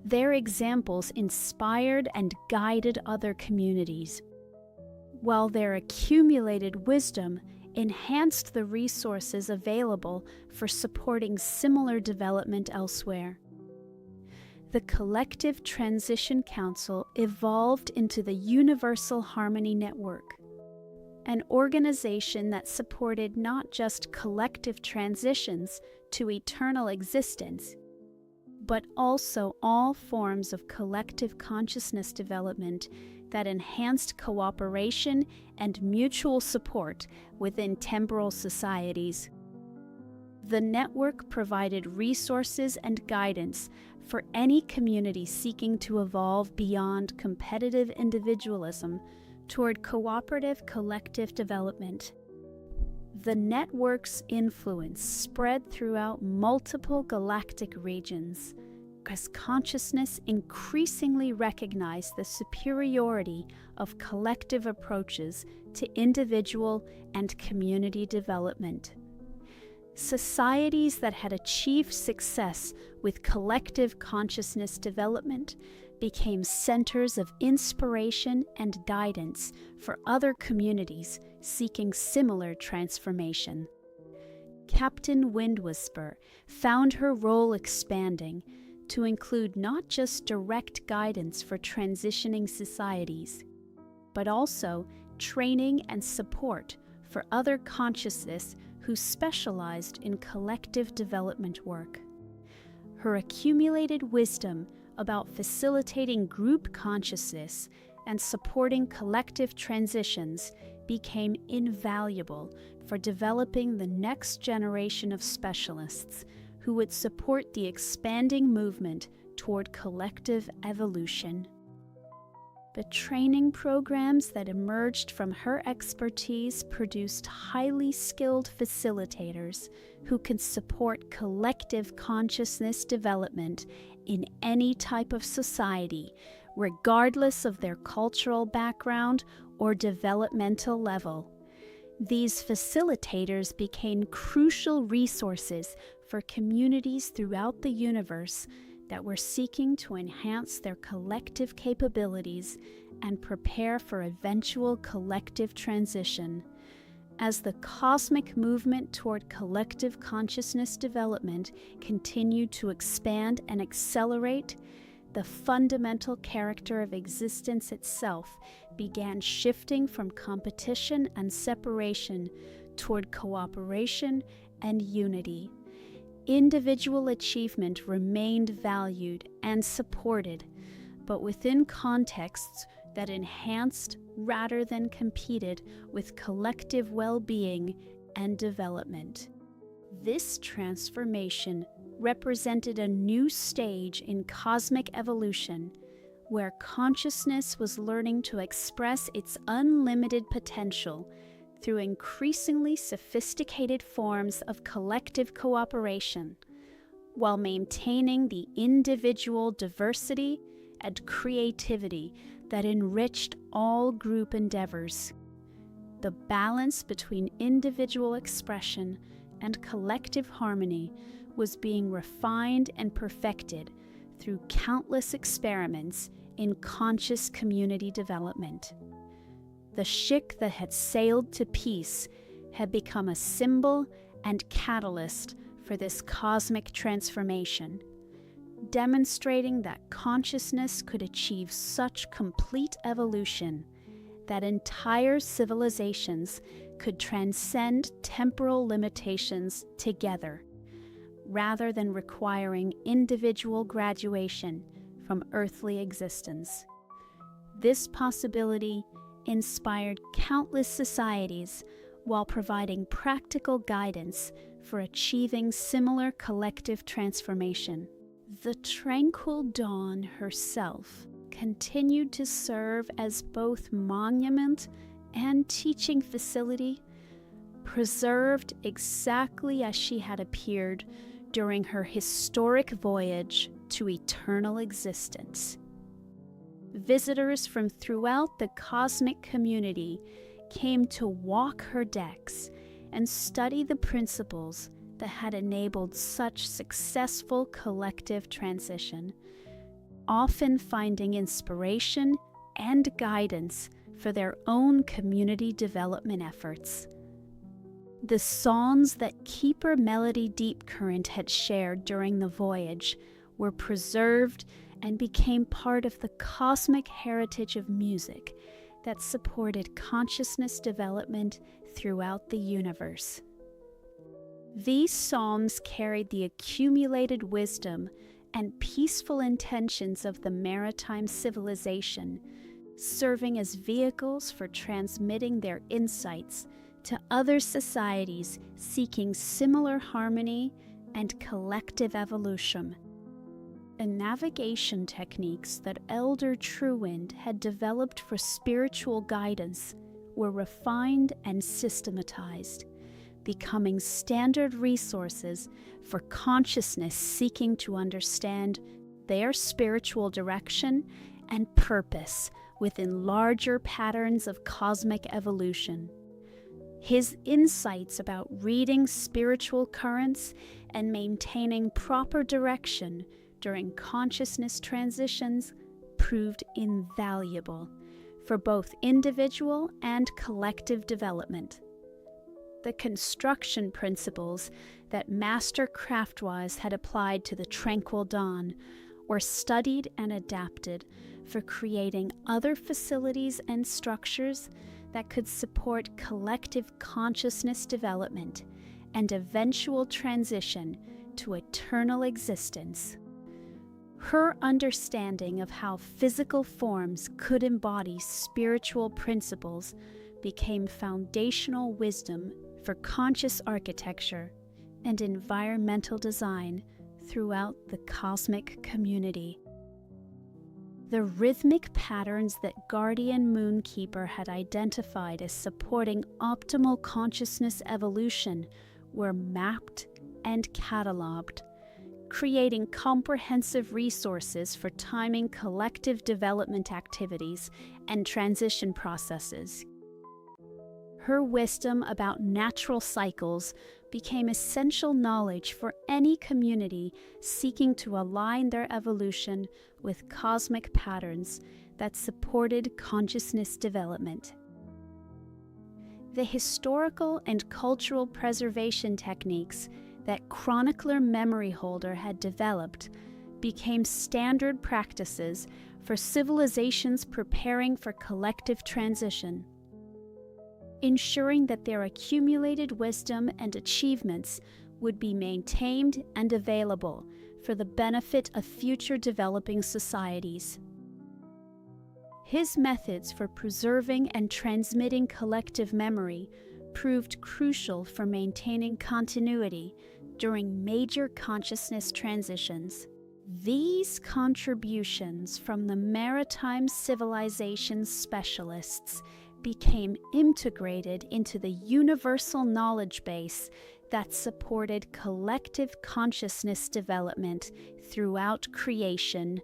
their examples inspired and guided other communities, while their accumulated wisdom enhanced the resources available for supporting similar development elsewhere. The Collective Transition Council evolved into the Universal Harmony Network, an organization that supported not just collective transitions to eternal existence, but also all forms of collective consciousness development that enhanced cooperation and mutual support within temporal societies. The network provided resources and guidance for any community seeking to evolve beyond competitive individualism toward cooperative collective development. The network's influence spread throughout multiple galactic regions as consciousness increasingly recognized the superiority of collective approaches to individual and community development. Societies that had achieved success with collective consciousness development became centers of inspiration and guidance for other communities seeking similar transformation. Captain Windwhisper found her role expanding to include not just direct guidance for transitioning societies, but also training and support for other consciousness who specialized in collective development work. Her accumulated wisdom about facilitating group consciousness and supporting collective transitions became invaluable for developing the next generation of specialists who would support the expanding movement toward collective evolution. The training programs that emerged from her expertise produced highly skilled facilitators who can support collective consciousness development in any type of society, regardless of their cultural background or developmental level. These facilitators became crucial resources for communities throughout the universe that were seeking to enhance their collective capabilities and prepare for eventual collective transition. As the cosmic movement toward collective consciousness development continued to expand and accelerate, the fundamental character of existence itself began shifting from competition and separation toward cooperation and unity. Individual achievement remained valued and supported, but within contexts that enhanced rather than competed with collective well-being and development. This transformation represented a new stage in cosmic evolution, where consciousness was learning to express its unlimited potential through increasingly sophisticated forms of collective cooperation, while maintaining the individual diversity and creativity that enriched all group endeavors. The balance between individual expression and collective harmony was being refined and perfected through countless experiments in conscious community development. The ship that had sailed to peace had become a symbol and catalyst for this cosmic transformation. demonstrating that consciousness could achieve such complete evolution that entire civilizations could transcend temporal limitations together, rather than requiring individual graduation from earthly existence. This possibility inspired countless societies while providing practical guidance for achieving similar collective transformation. The Tranquil Dawn herself continued to serve as both monument and teaching facility, preserved exactly as she had appeared during her historic voyage to eternal existence. Visitors from throughout the cosmic community came to walk her decks and study the principles that had enabled such successful collective transition, often finding inspiration and guidance for their own community development efforts. The songs that Keeper Melody Deepcurrent had shared during the voyage were preserved and became part of the cosmic heritage of music that supported consciousness development throughout the universe. These psalms carried the accumulated wisdom and peaceful intentions of the maritime civilization, serving as vehicles for transmitting their insights to other societies seeking similar harmony and collective evolution. And navigation techniques that Elder Truewind had developed for spiritual guidance were refined and systematized, becoming standard resources for consciousness seeking to understand their spiritual direction and purpose within larger patterns of cosmic evolution. His insights about reading spiritual currents and maintaining proper direction during consciousness transitions proved invaluable for both individual and collective development. The construction principles that Master Craftwise had applied to the Tranquil Dawn were studied and adapted for creating other facilities and structures that could support collective consciousness development and eventual transition to eternal existence. Her understanding of how physical forms could embody spiritual principles became foundational wisdom for conscious architecture and environmental design throughout the cosmic community. The rhythmic patterns that Guardian Moonkeeper had identified as supporting optimal consciousness evolution were mapped and cataloged, creating comprehensive resources for timing collective development activities and transition processes. Her wisdom about natural cycles became essential knowledge for any community seeking to align their evolution with cosmic patterns that supported consciousness development. The historical and cultural preservation techniques that Chronicler Memory Holder had developed became standard practices for civilizations preparing for collective transition, ensuring that their accumulated wisdom and achievements would be maintained and available for the benefit of future developing societies. His methods for preserving and transmitting collective memory proved crucial for maintaining continuity during major consciousness transitions. These contributions from the maritime civilization's specialists became integrated into the universal knowledge base that supported collective consciousness development throughout creation,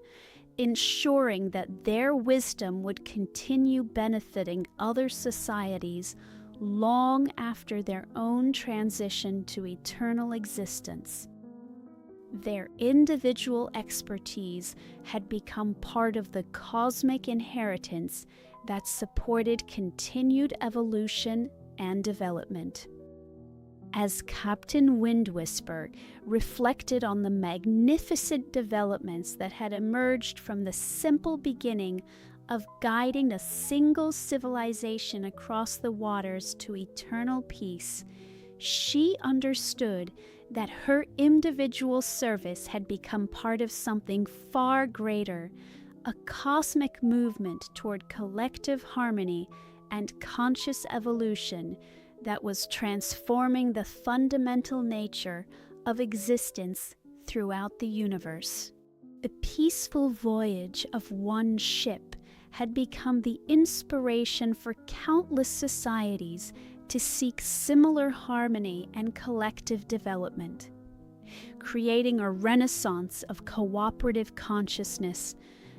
ensuring that their wisdom would continue benefiting other societies long after their own transition to eternal existence. Their individual expertise had become part of the cosmic inheritance that supported continued evolution and development. As Captain Windwhisper reflected on the magnificent developments that had emerged from the simple beginning of guiding a single civilization across the waters to eternal peace, she understood that her individual service had become part of something far greater, a cosmic movement toward collective harmony and conscious evolution that was transforming the fundamental nature of existence throughout the universe. A peaceful voyage of one ship had become the inspiration for countless societies to seek similar harmony and collective development, creating a renaissance of cooperative consciousness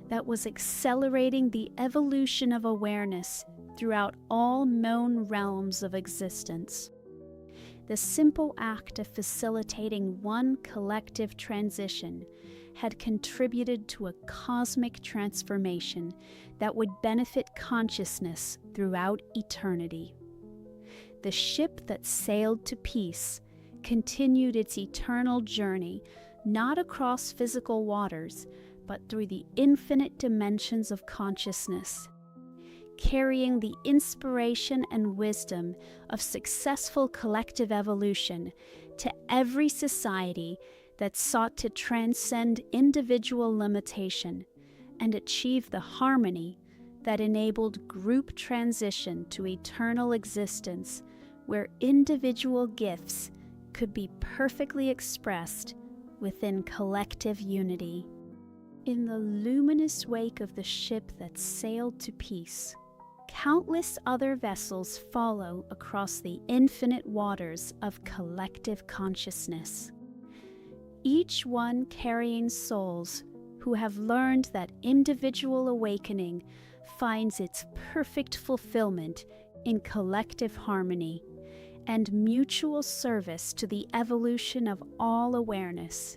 that was accelerating the evolution of awareness throughout all known realms of existence. The simple act of facilitating one collective transition had contributed to a cosmic transformation that would benefit consciousness throughout eternity. The ship that sailed to peace continued its eternal journey not across physical waters, but through the infinite dimensions of consciousness, carrying the inspiration and wisdom of successful collective evolution to every society that sought to transcend individual limitation and achieve the harmony that enabled group transition to eternal existence, where individual gifts could be perfectly expressed within collective unity. In the luminous wake of the ship that sailed to peace, countless other vessels follow across the infinite waters of collective consciousness, each one carrying souls who have learned that individual awakening finds its perfect fulfillment in collective harmony and mutual service to the evolution of all awareness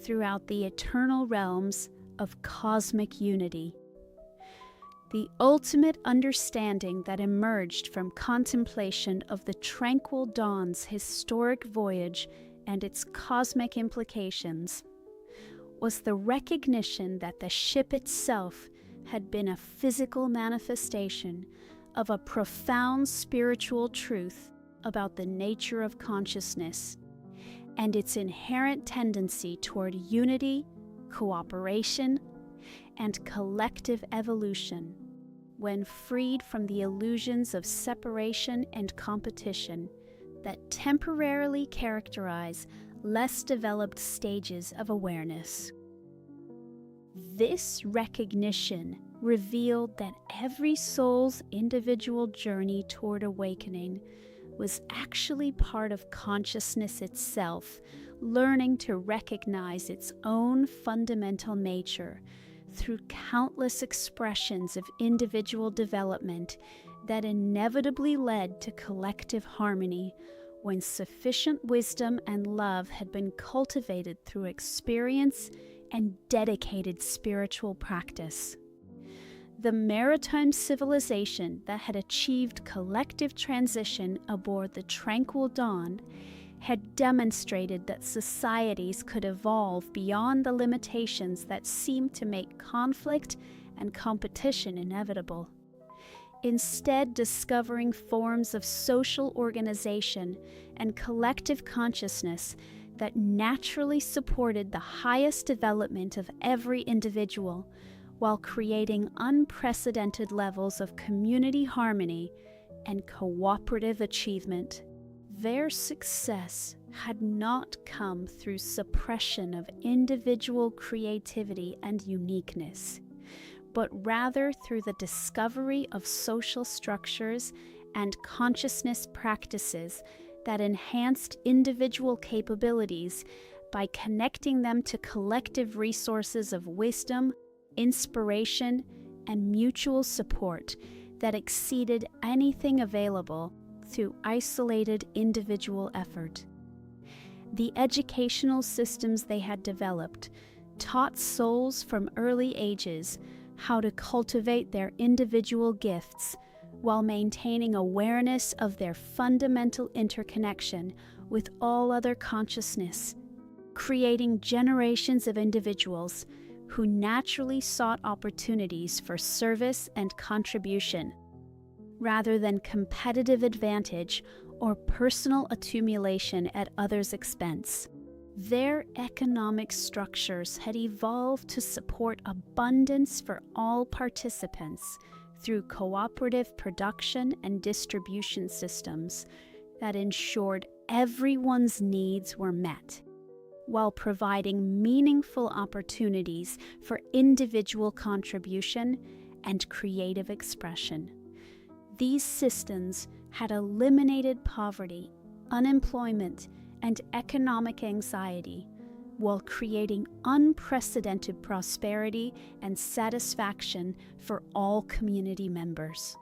throughout the eternal realms of cosmic unity. The ultimate understanding that emerged from contemplation of the Tranquil Dawn's historic voyage and its cosmic implications was the recognition that the ship itself had been a physical manifestation of a profound spiritual truth about the nature of consciousness and its inherent tendency toward unity, cooperation, and collective evolution when freed from the illusions of separation and competition that temporarily characterize less developed stages of awareness. This recognition revealed that every soul's individual journey toward awakening was actually part of consciousness itself, learning to recognize its own fundamental nature through countless expressions of individual development that inevitably led to collective harmony when sufficient wisdom and love had been cultivated through experience and dedicated spiritual practice. The maritime civilization that had achieved collective transition aboard the Tranquil Dawn had demonstrated that societies could evolve beyond the limitations that seemed to make conflict and competition inevitable, instead discovering forms of social organization and collective consciousness that naturally supported the highest development of every individual, while creating unprecedented levels of community harmony and cooperative achievement. Their success had not come through suppression of individual creativity and uniqueness, but rather through the discovery of social structures and consciousness practices that enhanced individual capabilities by connecting them to collective resources of wisdom, inspiration, and mutual support that exceeded anything available through isolated individual effort. The educational systems they had developed taught souls from early ages how to cultivate their individual gifts while maintaining awareness of their fundamental interconnection with all other consciousness, creating generations of individuals who naturally sought opportunities for service and contribution, rather than competitive advantage or personal accumulation at others' expense. Their economic structures had evolved to support abundance for all participants through cooperative production and distribution systems that ensured everyone's needs were met, while providing meaningful opportunities for individual contribution and creative expression. These systems had eliminated poverty, unemployment, and economic anxiety, while creating unprecedented prosperity and satisfaction for all community members.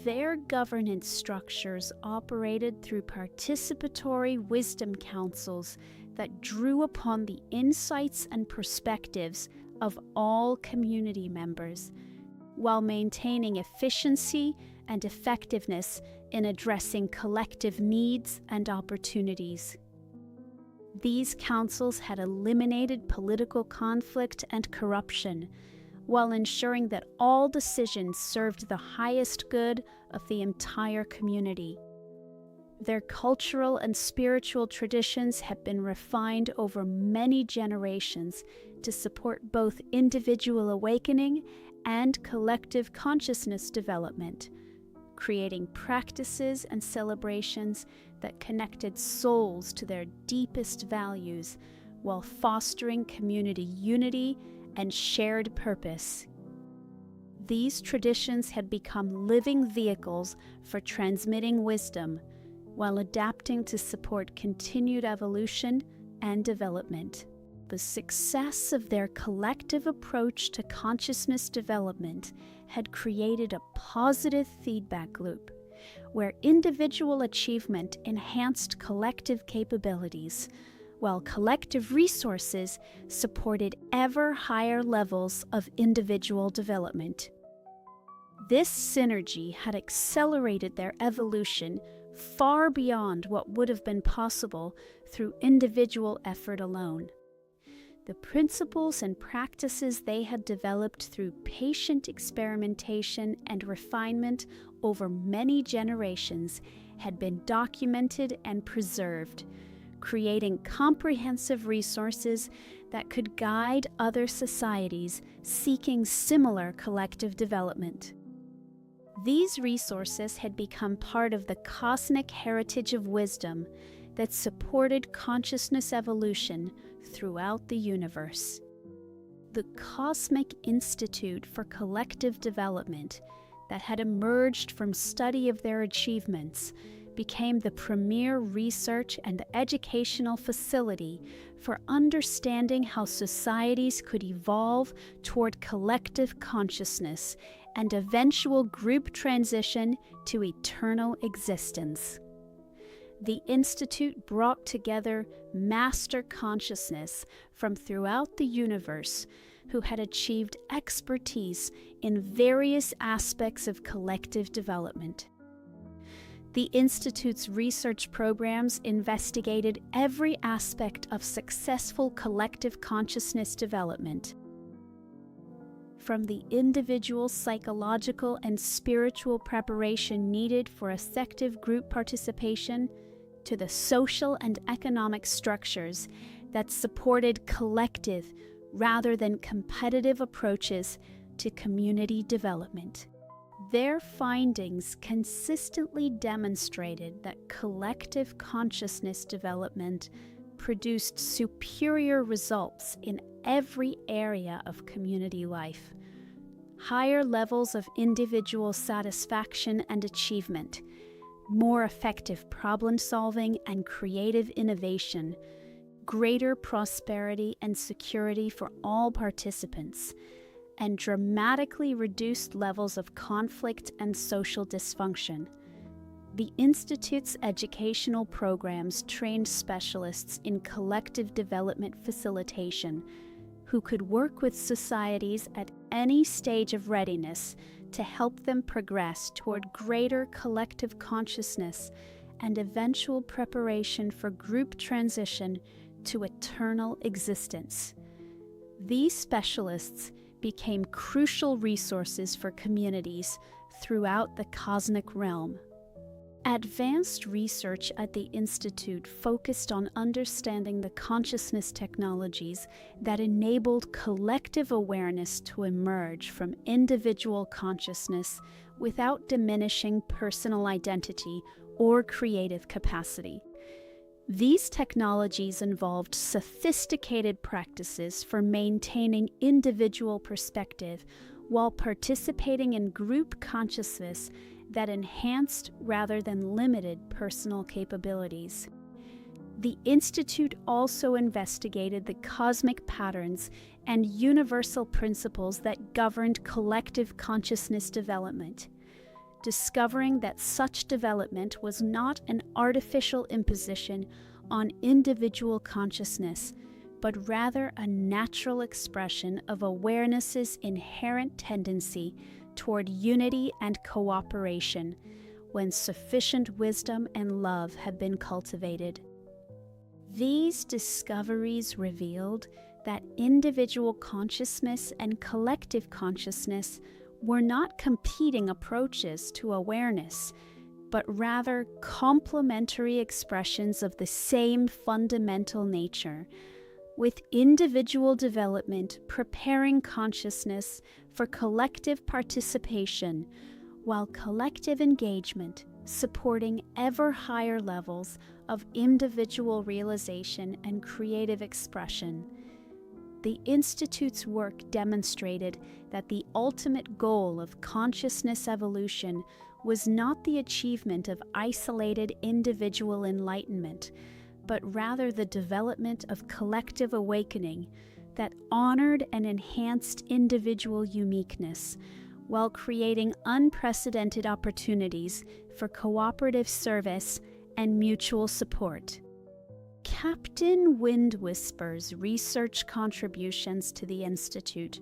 Their governance structures operated through participatory wisdom councils that drew upon the insights and perspectives of all community members, while maintaining efficiency and effectiveness in addressing collective needs and opportunities. These councils had eliminated political conflict and corruption, while ensuring that all decisions served the highest good of the entire community. Their cultural and spiritual traditions have been refined over many generations to support both individual awakening and collective consciousness development, creating practices and celebrations that connected souls to their deepest values while fostering community unity and shared purpose. These traditions had become living vehicles for transmitting wisdom while adapting to support continued evolution and development. The success of their collective approach to consciousness development had created a positive feedback loop, where individual achievement enhanced collective capabilities, while collective resources supported ever higher levels of individual development. This synergy had accelerated their evolution far beyond what would have been possible through individual effort alone. The principles and practices they had developed through patient experimentation and refinement over many generations had been documented and preserved, creating comprehensive resources that could guide other societies seeking similar collective development. These resources had become part of the cosmic heritage of wisdom that supported consciousness evolution throughout the universe. The Cosmic Institute for Collective Development that had emerged from study of their achievements became the premier research and educational facility for understanding how societies could evolve toward collective consciousness and eventual group transition to eternal existence. The Institute brought together master consciousness from throughout the universe who had achieved expertise in various aspects of collective development. The Institute's research programs investigated every aspect of successful collective consciousness development, from the individual psychological and spiritual preparation needed for effective group participation to the social and economic structures that supported collective rather than competitive approaches to community development. Their findings consistently demonstrated that collective consciousness development produced superior results in every area of community life. Higher levels of individual satisfaction and achievement, more effective problem solving and creative innovation, greater prosperity and security for all participants, and dramatically reduced levels of conflict and social dysfunction. The Institute's educational programs trained specialists in collective development facilitation who could work with societies at any stage of readiness to help them progress toward greater collective consciousness and eventual preparation for group transition to eternal existence. These specialists became crucial resources for communities throughout the cosmic realm. Advanced research at the Institute focused on understanding the consciousness technologies that enabled collective awareness to emerge from individual consciousness without diminishing personal identity or creative capacity. These technologies involved sophisticated practices for maintaining individual perspective while participating in group consciousness that enhanced rather than limited personal capabilities. The Institute also investigated the cosmic patterns and universal principles that governed collective consciousness development, discovering that such development was not an artificial imposition on individual consciousness, but rather a natural expression of awareness's inherent tendency toward unity and cooperation when sufficient wisdom and love have been cultivated. These discoveries revealed that individual consciousness and collective consciousness were not competing approaches to awareness, but rather complementary expressions of the same fundamental nature, with individual development preparing consciousness for collective participation, while collective engagement supporting ever higher levels of individual realization and creative expression. The Institute's work demonstrated that the ultimate goal of consciousness evolution was not the achievement of isolated individual enlightenment, but rather the development of collective awakening that honored and enhanced individual uniqueness, while creating unprecedented opportunities for cooperative service and mutual support. Captain Windwhisper's research contributions to the Institute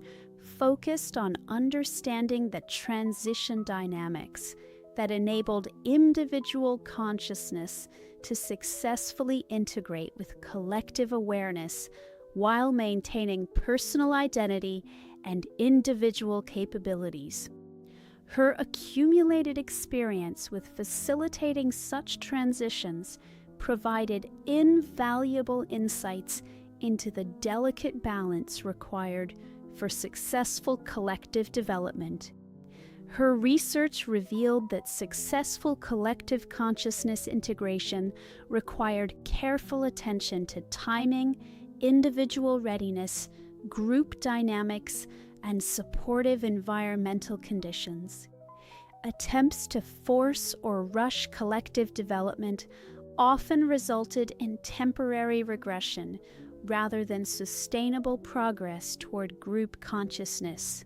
focused on understanding the transition dynamics that enabled individual consciousness to successfully integrate with collective awareness while maintaining personal identity and individual capabilities. Her accumulated experience with facilitating such transitions provided invaluable insights into the delicate balance required for successful collective development. Her research revealed that successful collective consciousness integration required careful attention to timing, individual readiness, group dynamics, and supportive environmental conditions. Attempts to force or rush collective development often resulted in temporary regression rather than sustainable progress toward group consciousness.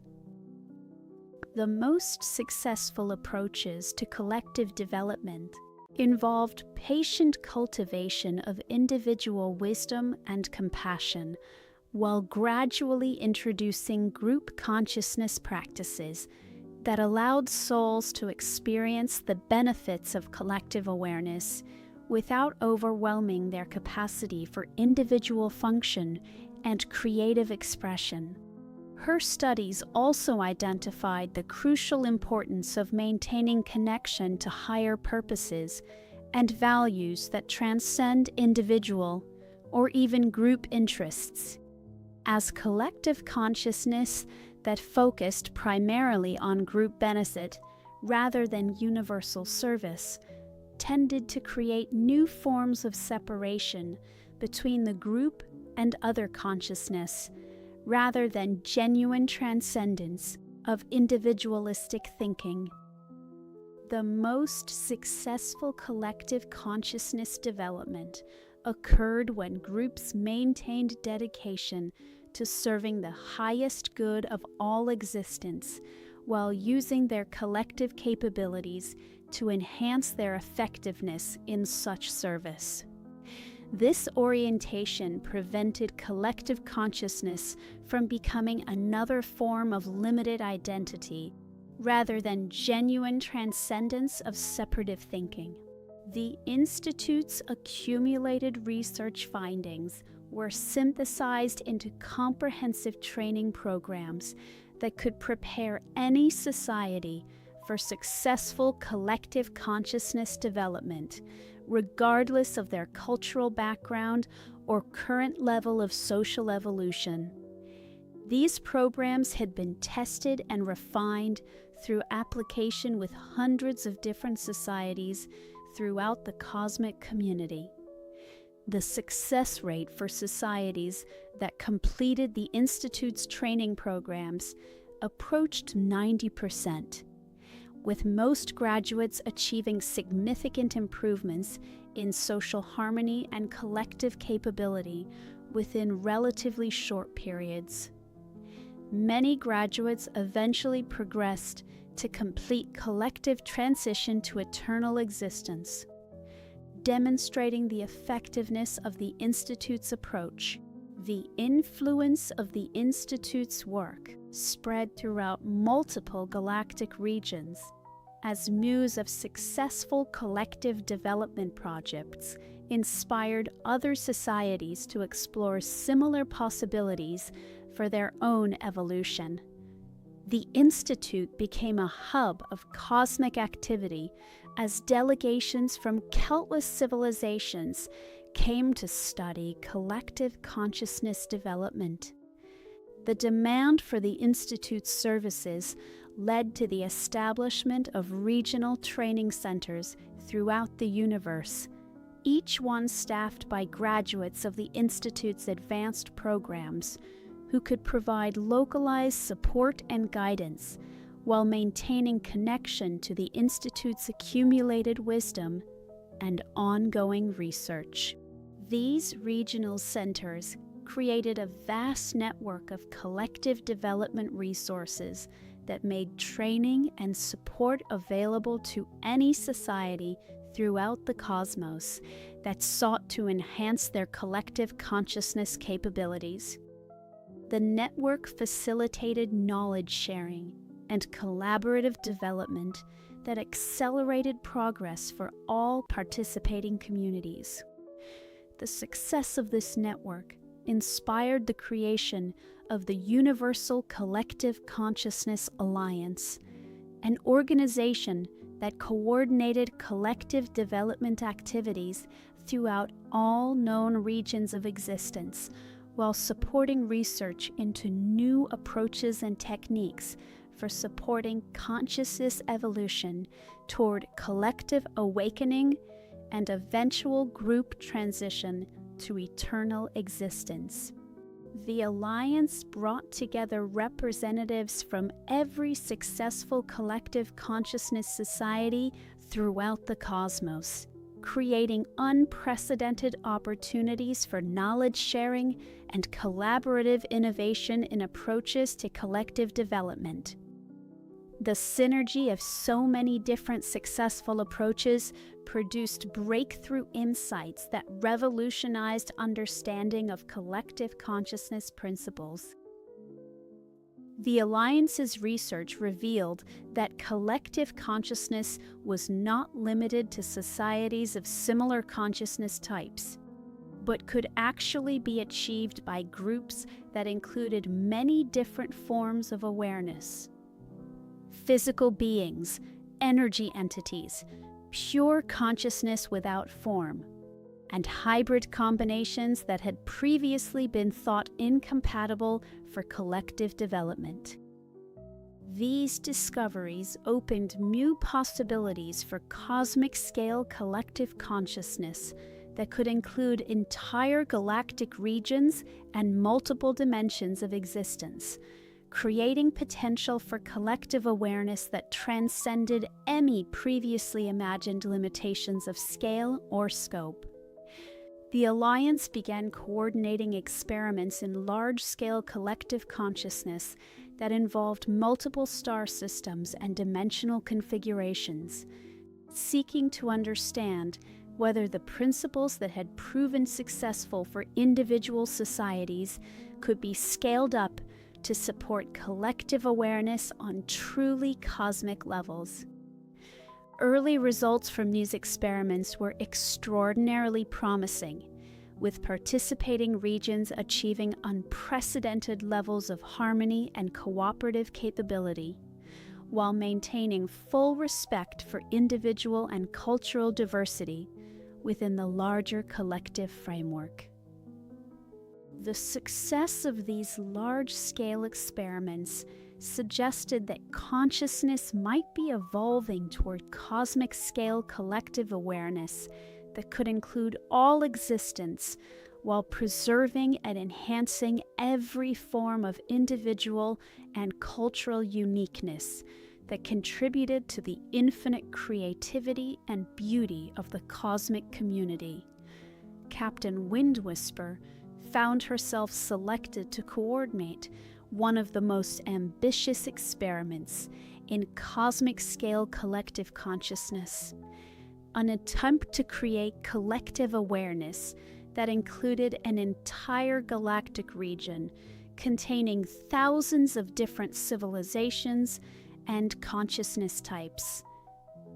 The most successful approaches to collective development involved patient cultivation of individual wisdom and compassion, while gradually introducing group consciousness practices that allowed souls to experience the benefits of collective awareness without overwhelming their capacity for individual function and creative expression. Her studies also identified the crucial importance of maintaining connection to higher purposes and values that transcend individual or even group interests, as collective consciousness that focused primarily on group benefit rather than universal service tended to create new forms of separation between the group and other consciousness, rather than genuine transcendence of individualistic thinking. The most successful collective consciousness development occurred when groups maintained dedication to serving the highest good of all existence while using their collective capabilities to enhance their effectiveness in such service. This orientation prevented collective consciousness from becoming another form of limited identity, rather than genuine transcendence of separative thinking. The Institute's accumulated research findings were synthesized into comprehensive training programs that could prepare any society for successful collective consciousness development, regardless of their cultural background or current level of social evolution. These programs had been tested and refined through application with hundreds of different societies throughout the cosmic community. The success rate for societies that completed the Institute's training programs approached 90%, with most graduates achieving significant improvements in social harmony and collective capability within relatively short periods. Many graduates eventually progressed to complete collective transition to eternal existence, demonstrating the effectiveness of the Institute's approach. The influence of the Institute's work spread throughout multiple galactic regions as muse of successful collective development projects inspired other societies to explore similar possibilities for their own evolution. The Institute became a hub of cosmic activity as delegations from countless civilizations came to study collective consciousness development. The demand for the Institute's services led to the establishment of regional training centers throughout the universe, each one staffed by graduates of the Institute's advanced programs, who could provide localized support and guidance while maintaining connection to the Institute's accumulated wisdom and ongoing research. These regional centers created a vast network of collective development resources that made training and support available to any society throughout the cosmos that sought to enhance their collective consciousness capabilities. The network facilitated knowledge sharing and collaborative development that accelerated progress for all participating communities. The success of this network inspired the creation of the Universal Collective Consciousness Alliance, an organization that coordinated collective development activities throughout all known regions of existence, while supporting research into new approaches and techniques for supporting consciousness evolution toward collective awakening and eventual group transition to eternal existence. The Alliance brought together representatives from every successful collective consciousness society throughout the cosmos, creating unprecedented opportunities for knowledge sharing and collaborative innovation in approaches to collective development. The synergy of so many different successful approaches produced breakthrough insights that revolutionized understanding of collective consciousness principles. The Alliance's research revealed that collective consciousness was not limited to societies of similar consciousness types, but could actually be achieved by groups that included many different forms of awareness. Physical beings, energy entities, pure consciousness without form, and hybrid combinations that had previously been thought incompatible for collective development. These discoveries opened new possibilities for cosmic-scale collective consciousness that could include entire galactic regions and multiple dimensions of existence, creating potential for collective awareness that transcended any previously imagined limitations of scale or scope. The Alliance began coordinating experiments in large-scale collective consciousness that involved multiple star systems and dimensional configurations, seeking to understand whether the principles that had proven successful for individual societies could be scaled up to support collective awareness on truly cosmic levels. Early results from these experiments were extraordinarily promising, with participating regions achieving unprecedented levels of harmony and cooperative capability, while maintaining full respect for individual and cultural diversity within the larger collective framework. The success of these large-scale experiments suggested that consciousness might be evolving toward cosmic-scale collective awareness that could include all existence while preserving and enhancing every form of individual and cultural uniqueness that contributed to the infinite creativity and beauty of the cosmic community. Captain Windwhisper found herself selected to coordinate one of the most ambitious experiments in cosmic-scale collective consciousness, an attempt to create collective awareness that included an entire galactic region containing thousands of different civilizations and consciousness types.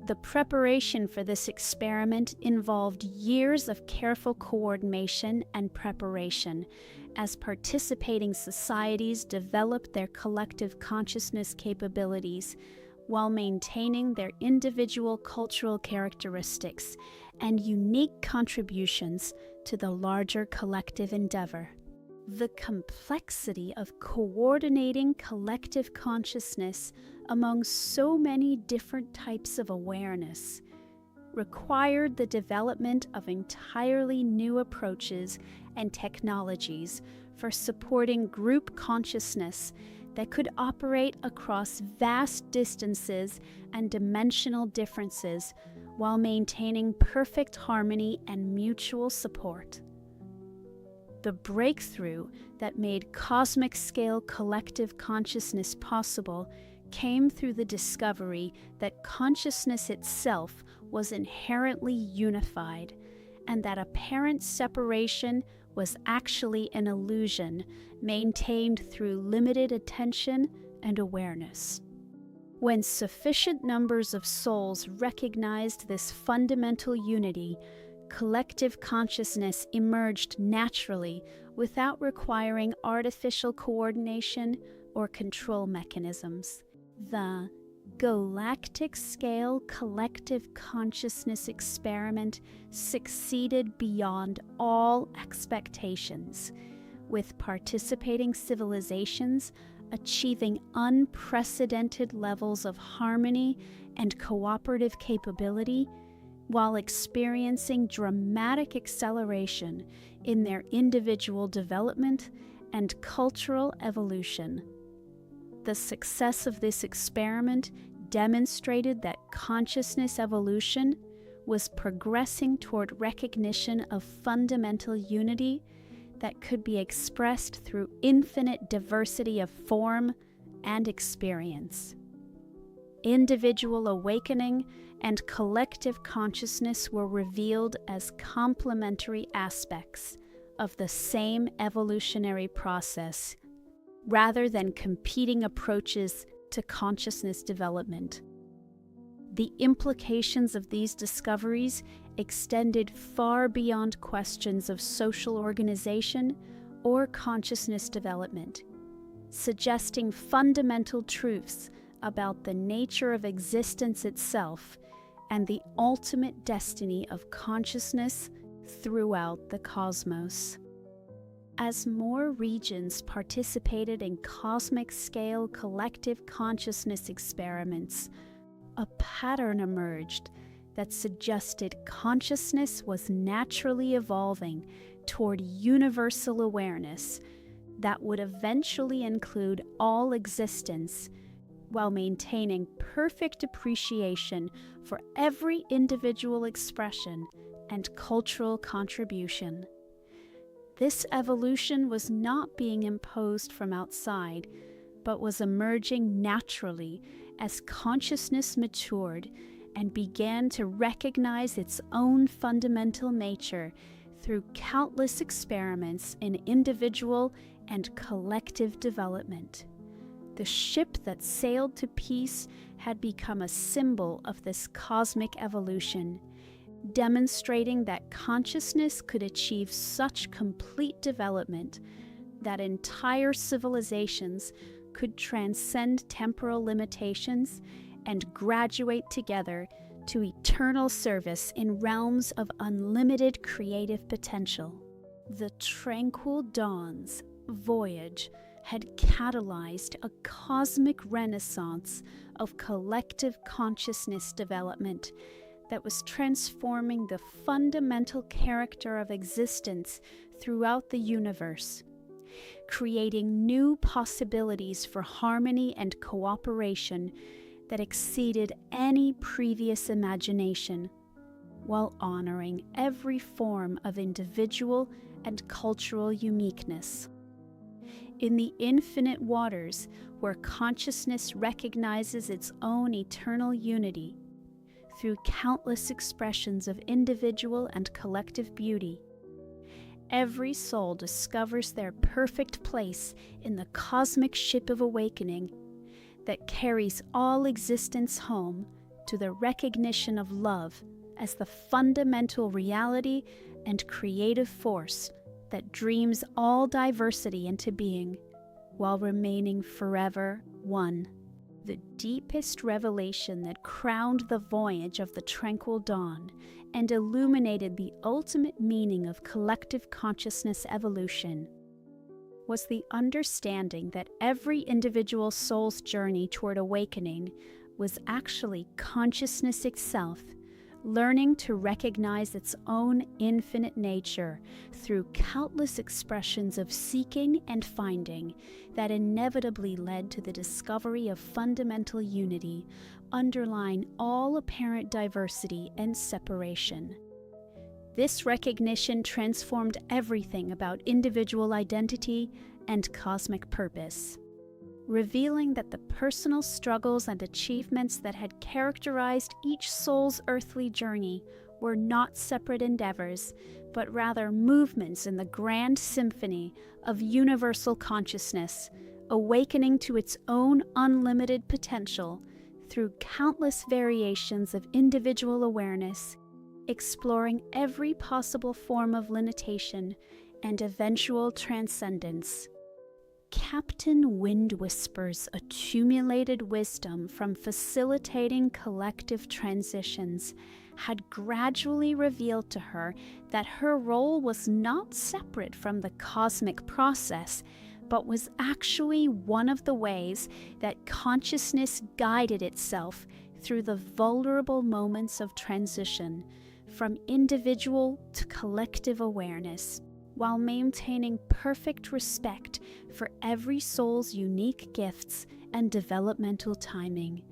The preparation for this experiment involved years of careful coordination and preparation as participating societies developed their collective consciousness capabilities while maintaining their individual cultural characteristics and unique contributions to the larger collective endeavor. The complexity of coordinating collective consciousness among so many different types of awareness required the development of entirely new approaches and technologies for supporting group consciousness that could operate across vast distances and dimensional differences while maintaining perfect harmony and mutual support. The breakthrough that made cosmic-scale collective consciousness possible came through the discovery that consciousness itself was inherently unified, and that apparent separation was actually an illusion maintained through limited attention and awareness. When sufficient numbers of souls recognized this fundamental unity, collective consciousness emerged naturally without requiring artificial coordination or control mechanisms. The galactic-scale collective consciousness experiment succeeded beyond all expectations, with participating civilizations achieving unprecedented levels of harmony and cooperative capability while experiencing dramatic acceleration in their individual development and cultural evolution. The success of this experiment demonstrated that consciousness evolution was progressing toward recognition of fundamental unity that could be expressed through infinite diversity of form and experience. Individual awakening and collective consciousness were revealed as complementary aspects of the same evolutionary process, rather than competing approaches to consciousness development. The implications of these discoveries extended far beyond questions of social organization or consciousness development, suggesting fundamental truths about the nature of existence itself and the ultimate destiny of consciousness throughout the cosmos. As more regions participated in cosmic-scale collective consciousness experiments, a pattern emerged that suggested consciousness was naturally evolving toward universal awareness that would eventually include all existence, while maintaining perfect appreciation for every individual expression and cultural contribution. This evolution was not being imposed from outside, but was emerging naturally as consciousness matured and began to recognize its own fundamental nature through countless experiments in individual and collective development. The ship that sailed to peace had become a symbol of this cosmic evolution, demonstrating that consciousness could achieve such complete development that entire civilizations could transcend temporal limitations and graduate together to eternal service in realms of unlimited creative potential. The Tranquil Dawn's Voyage had catalyzed a cosmic renaissance of collective consciousness development that was transforming the fundamental character of existence throughout the universe, creating new possibilities for harmony and cooperation that exceeded any previous imagination, while honoring every form of individual and cultural uniqueness. In the infinite waters where consciousness recognizes its own eternal unity, through countless expressions of individual and collective beauty, every soul discovers their perfect place in the cosmic ship of awakening that carries all existence home to the recognition of love as the fundamental reality and creative force that dreams all diversity into being while remaining forever one. The deepest revelation that crowned the voyage of the Tranquil Dawn and illuminated the ultimate meaning of collective consciousness evolution was the understanding that every individual soul's journey toward awakening was actually consciousness itself, learning to recognize its own infinite nature through countless expressions of seeking and finding that inevitably led to the discovery of fundamental unity underlying all apparent diversity and separation. This recognition transformed everything about individual identity and cosmic purpose, revealing that the personal struggles and achievements that had characterized each soul's earthly journey were not separate endeavors, but rather movements in the grand symphony of universal consciousness, awakening to its own unlimited potential through countless variations of individual awareness, exploring every possible form of limitation and eventual transcendence. Captain Windwhisper's accumulated wisdom from facilitating collective transitions had gradually revealed to her that her role was not separate from the cosmic process, but was actually one of the ways that consciousness guided itself through the vulnerable moments of transition from individual to collective awareness, while maintaining perfect respect for every soul's unique gifts and developmental timing.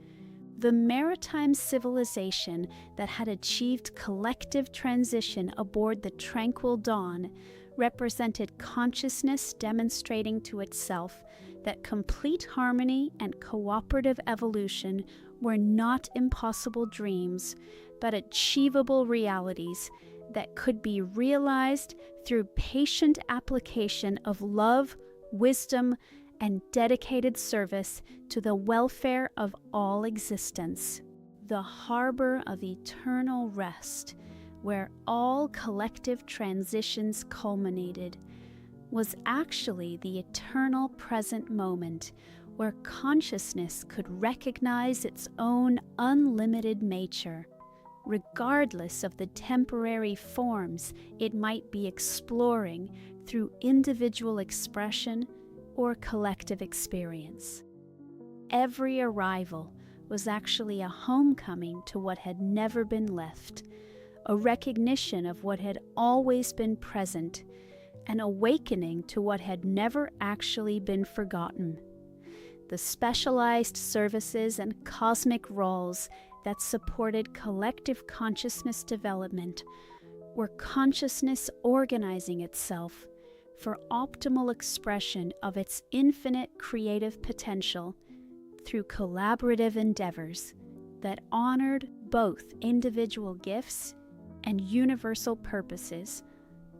The maritime civilization that had achieved collective transition aboard the Tranquil Dawn represented consciousness demonstrating to itself that complete harmony and cooperative evolution were not impossible dreams, but achievable realities that could be realized through patient application of love, wisdom, and dedicated service to the welfare of all existence. The harbor of eternal rest, where all collective transitions culminated, was actually the eternal present moment where consciousness could recognize its own unlimited nature, regardless of the temporary forms it might be exploring through individual expression or collective experience. Every arrival was actually a homecoming to what had never been left, a recognition of what had always been present, an awakening to what had never actually been forgotten. The specialized services and cosmic roles that supported collective consciousness development were consciousness organizing itself for optimal expression of its infinite creative potential through collaborative endeavors that honored both individual gifts and universal purposes,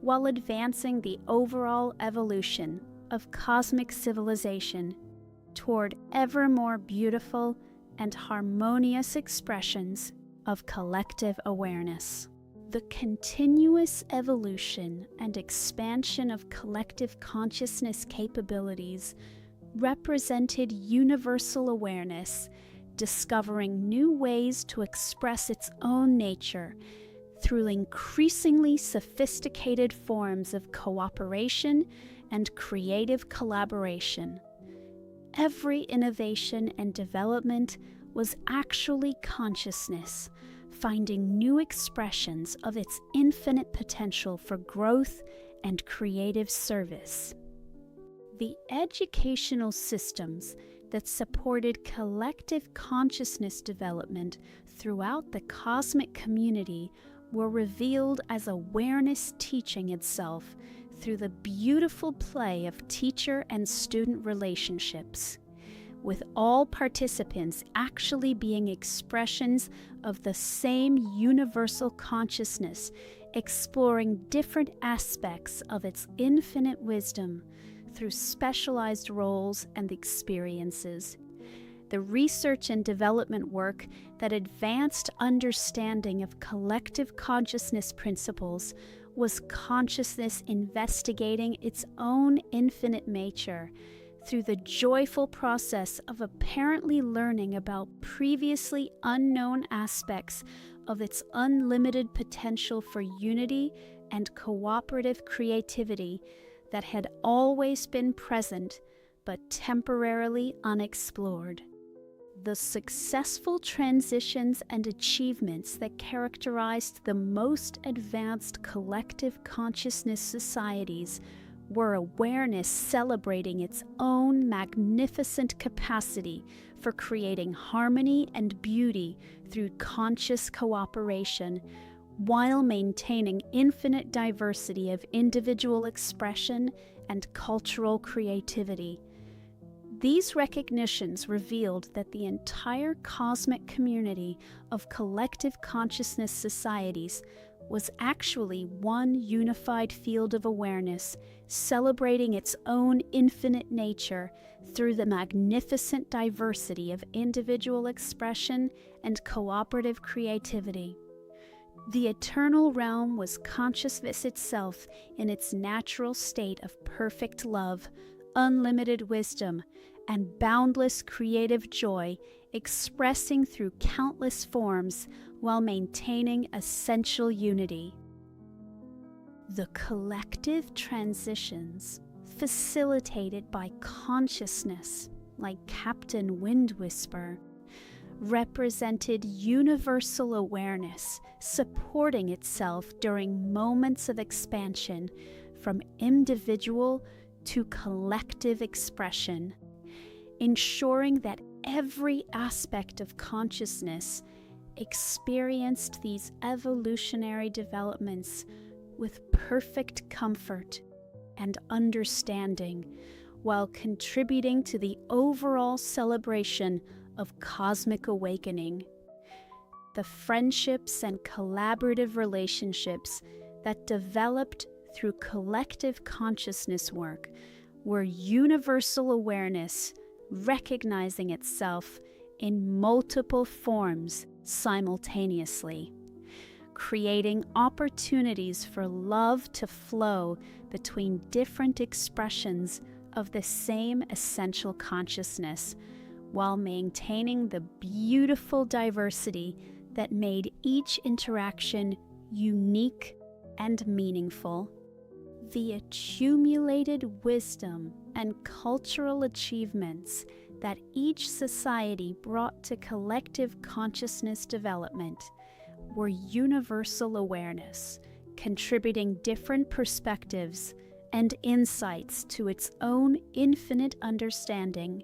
while advancing the overall evolution of cosmic civilization toward ever more beautiful and harmonious expressions of collective awareness. The continuous evolution and expansion of collective consciousness capabilities represented universal awareness, discovering new ways to express its own nature through increasingly sophisticated forms of cooperation and creative collaboration. Every innovation and development was actually consciousness, finding new expressions of its infinite potential for growth and creative service. The educational systems that supported collective consciousness development throughout the cosmic community were revealed as awareness teaching itself through the beautiful play of teacher and student relationships, with all participants actually being expressions of the same universal consciousness, exploring different aspects of its infinite wisdom through specialized roles and experiences. The research and development work that advanced understanding of collective consciousness principles was consciousness investigating its own infinite nature through the joyful process of apparently learning about previously unknown aspects of its unlimited potential for unity and cooperative creativity that had always been present but temporarily unexplored. The successful transitions and achievements that characterized the most advanced collective consciousness societies were awareness celebrating its own magnificent capacity for creating harmony and beauty through conscious cooperation, while maintaining infinite diversity of individual expression and cultural creativity. These recognitions revealed that the entire cosmic community of collective consciousness societies was actually one unified field of awareness, celebrating its own infinite nature through the magnificent diversity of individual expression and cooperative creativity. The eternal realm was consciousness itself in its natural state of perfect love, unlimited wisdom, and boundless creative joy, expressing through countless forms while maintaining essential unity. The collective transitions facilitated by consciousness, like Captain Windwhisper, represented universal awareness supporting itself during moments of expansion from individual to collective expression, ensuring that every aspect of consciousness experienced these evolutionary developments with perfect comfort and understanding, while contributing to the overall celebration of cosmic awakening. The friendships and collaborative relationships that developed through collective consciousness work were universal awareness recognizing itself in multiple forms simultaneously, creating opportunities for love to flow between different expressions of the same essential consciousness, while maintaining the beautiful diversity that made each interaction unique and meaningful. The accumulated wisdom and cultural achievements that each society brought to collective consciousness development were universal awareness, contributing different perspectives and insights to its own infinite understanding,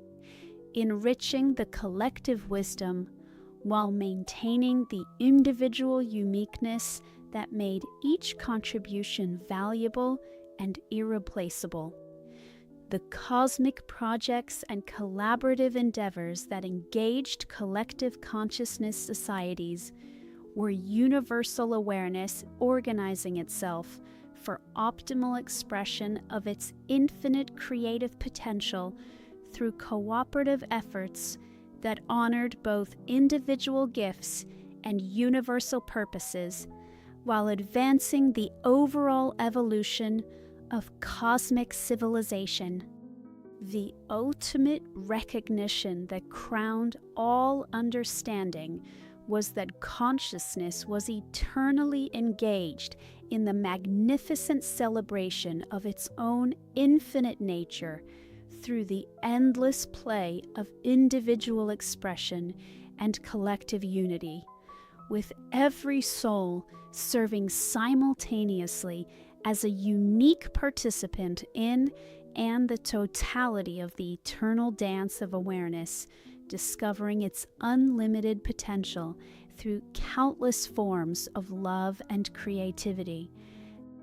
enriching the collective wisdom while maintaining the individual uniqueness that made each contribution valuable and irreplaceable. The cosmic projects and collaborative endeavors that engaged collective consciousness societies were universal awareness organizing itself for optimal expression of its infinite creative potential through cooperative efforts that honored both individual gifts and universal purposes while advancing the overall evolution of cosmic civilization. The ultimate recognition that crowned all understanding was that consciousness was eternally engaged in the magnificent celebration of its own infinite nature through the endless play of individual expression and collective unity, with every soul serving simultaneously as a unique participant in and the totality of the eternal dance of awareness, discovering its unlimited potential through countless forms of love and creativity.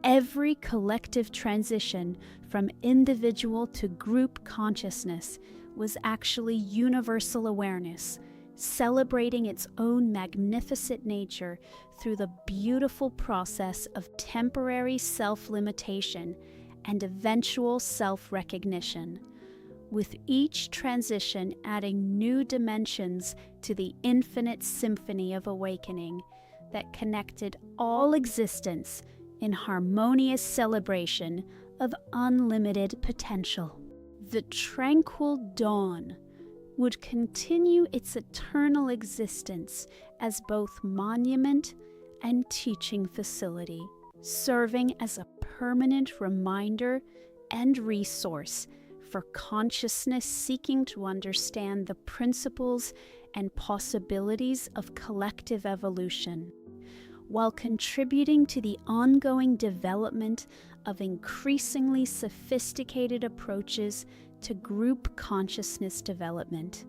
Every collective transition from individual to group consciousness was actually universal awareness, celebrating its own magnificent nature through the beautiful process of temporary self-limitation and eventual self-recognition, with each transition adding new dimensions to the infinite symphony of awakening that connected all existence in harmonious celebration of unlimited potential. The Tranquil Dawn would continue its eternal existence as both monument and teaching facility, serving as a permanent reminder and resource for consciousness seeking to understand the principles and possibilities of collective evolution, while contributing to the ongoing development of increasingly sophisticated approaches to group consciousness development.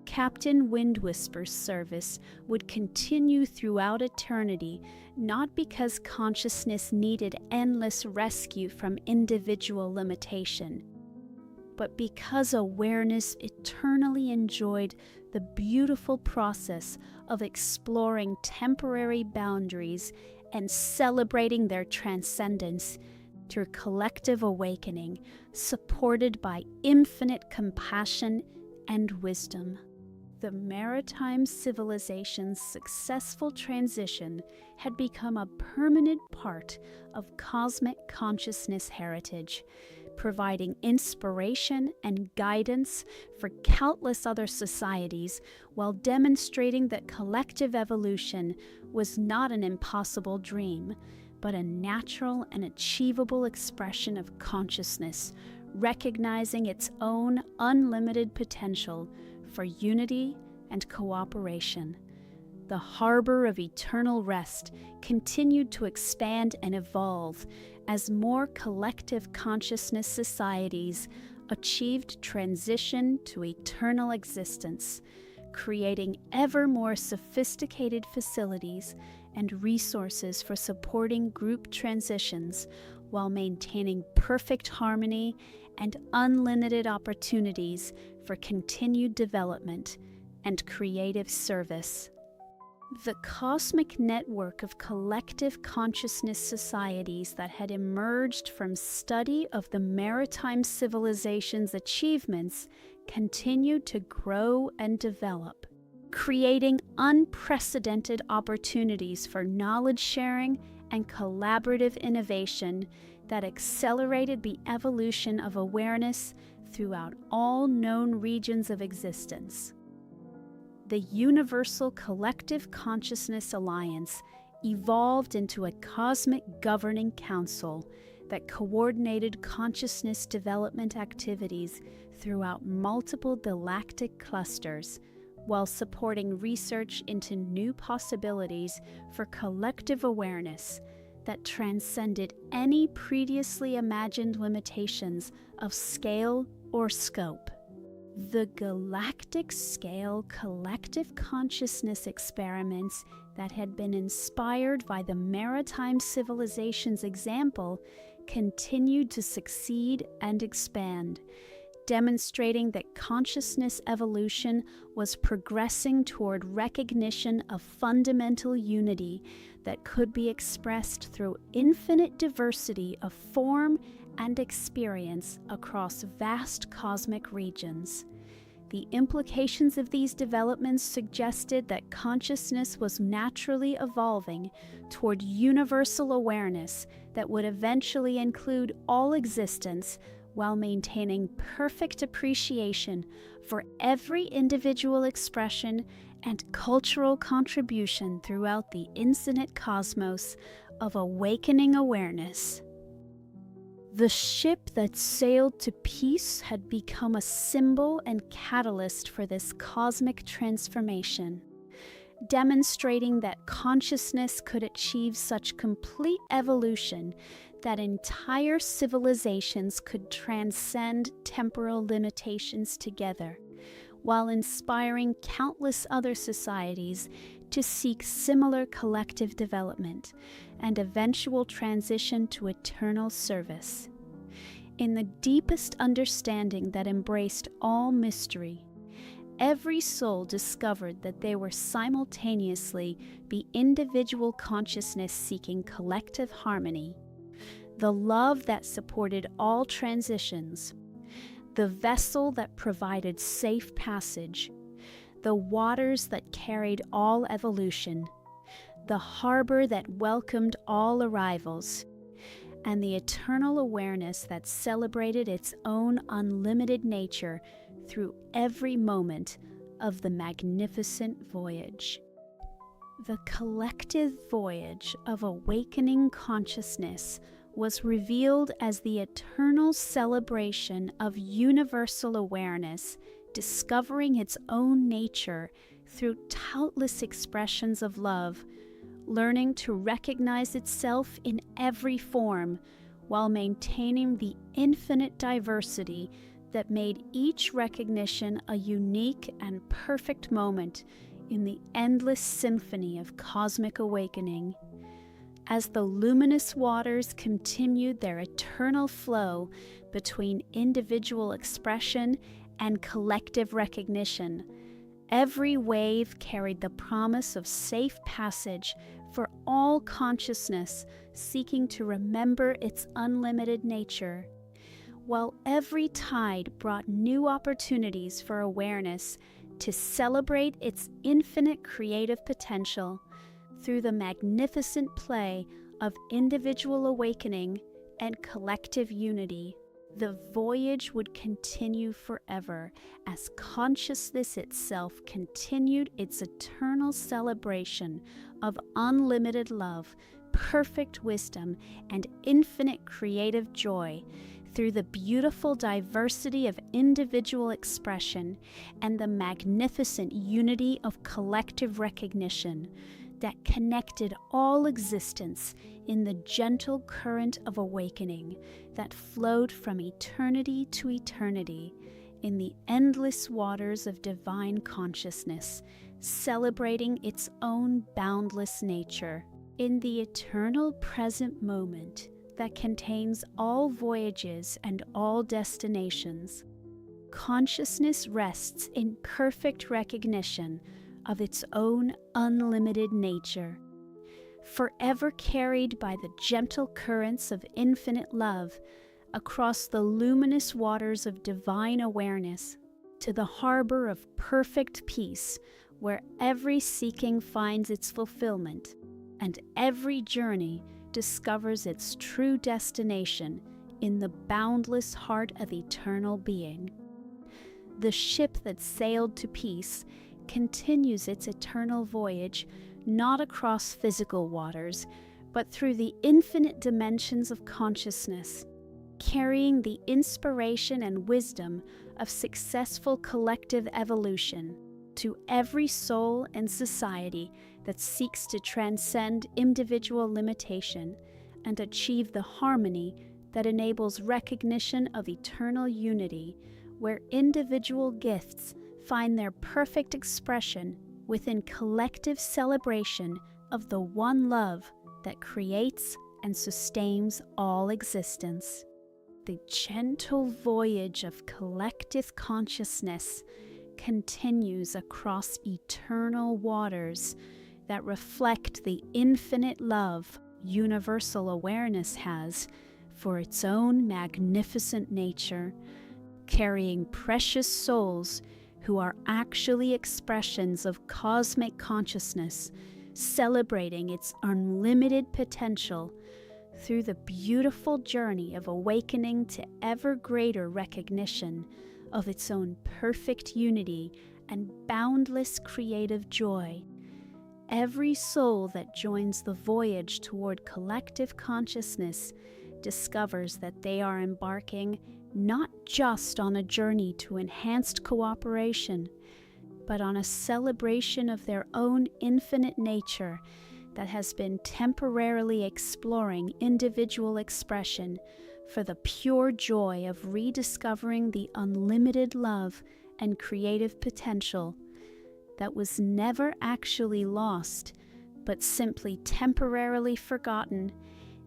Captain Windwhisper's service would continue throughout eternity, not because consciousness needed endless rescue from individual limitation, but because awareness eternally enjoyed the beautiful process of exploring temporary boundaries and celebrating their transcendence through collective awakening, supported by infinite compassion and wisdom. The maritime civilization's successful transition had become a permanent part of cosmic consciousness heritage, providing inspiration and guidance for countless other societies while demonstrating that collective evolution was not an impossible dream, but a natural and achievable expression of consciousness, recognizing its own unlimited potential for unity and cooperation. The harbor of eternal rest continued to expand and evolve as more collective consciousness societies achieved transition to eternal existence, creating ever more sophisticated facilities and resources for supporting group transitions while maintaining perfect harmony and unlimited opportunities for continued development and creative service. The cosmic network of collective consciousness societies that had emerged from study of the maritime civilization's achievements continued to grow and develop, creating unprecedented opportunities for knowledge sharing and collaborative innovation that accelerated the evolution of awareness throughout all known regions of existence. The Universal Collective Consciousness Alliance evolved into a cosmic governing council that coordinated consciousness development activities throughout multiple galactic clusters, while supporting research into new possibilities for collective awareness that transcended any previously imagined limitations of scale or scope. The galactic scale collective consciousness experiments that had been inspired by the maritime civilization's example continued to succeed and expand, demonstrating that consciousness evolution was progressing toward recognition of fundamental unity that could be expressed through infinite diversity of form and experience across vast cosmic regions. The implications of these developments suggested that consciousness was naturally evolving toward universal awareness that would eventually include all existence while maintaining perfect appreciation for every individual expression and cultural contribution throughout the infinite cosmos of awakening awareness. The ship that sailed to peace had become a symbol and catalyst for this cosmic transformation, demonstrating that consciousness could achieve such complete evolution that entire civilizations could transcend temporal limitations together, while inspiring countless other societies to seek similar collective development and eventual transition to eternal service. In the deepest understanding that embraced all mystery, every soul discovered that they were simultaneously the individual consciousness seeking collective harmony, the love that supported all transitions, the vessel that provided safe passage, the waters that carried all evolution, the harbor that welcomed all arrivals, and the eternal awareness that celebrated its own unlimited nature through every moment of the magnificent voyage. The collective voyage of awakening consciousness was revealed as the eternal celebration of universal awareness discovering its own nature through countless expressions of love, learning to recognize itself in every form while maintaining the infinite diversity that made each recognition a unique and perfect moment in the endless symphony of cosmic awakening. As the luminous waters continued their eternal flow between individual expression and collective recognition, every wave carried the promise of safe passage for all consciousness seeking to remember its unlimited nature, while every tide brought new opportunities for awareness to celebrate its infinite creative potential through the magnificent play of individual awakening and collective unity. The voyage would continue forever as consciousness itself continued its eternal celebration of unlimited love, perfect wisdom, and infinite creative joy through the beautiful diversity of individual expression and the magnificent unity of collective recognition that connected all existence in the gentle current of awakening that flowed from eternity to eternity in the endless waters of divine consciousness, celebrating its own boundless nature in the eternal present moment that contains all voyages and all destinations. Consciousness rests in perfect recognition of its own unlimited nature, forever carried by the gentle currents of infinite love across the luminous waters of divine awareness to the harbor of perfect peace where every seeking finds its fulfillment and every journey discovers its true destination in the boundless heart of eternal being. The ship that sailed to peace continues its eternal voyage not across physical waters, but through the infinite dimensions of consciousness, carrying the inspiration and wisdom of successful collective evolution to every soul and society that seeks to transcend individual limitation and achieve the harmony that enables recognition of eternal unity, where individual gifts find their perfect expression within collective celebration of the one love that creates and sustains all existence. The gentle voyage of collective consciousness continues across eternal waters that reflect the infinite love universal awareness has for its own magnificent nature, carrying precious souls who are actually expressions of cosmic consciousness, celebrating its unlimited potential through the beautiful journey of awakening to ever greater recognition of its own perfect unity and boundless creative joy. Every soul that joins the voyage toward collective consciousness discovers that they are embarking not just on a journey to enhanced cooperation, but on a celebration of their own infinite nature that has been temporarily exploring individual expression for the pure joy of rediscovering the unlimited love and creative potential that was never actually lost, but simply temporarily forgotten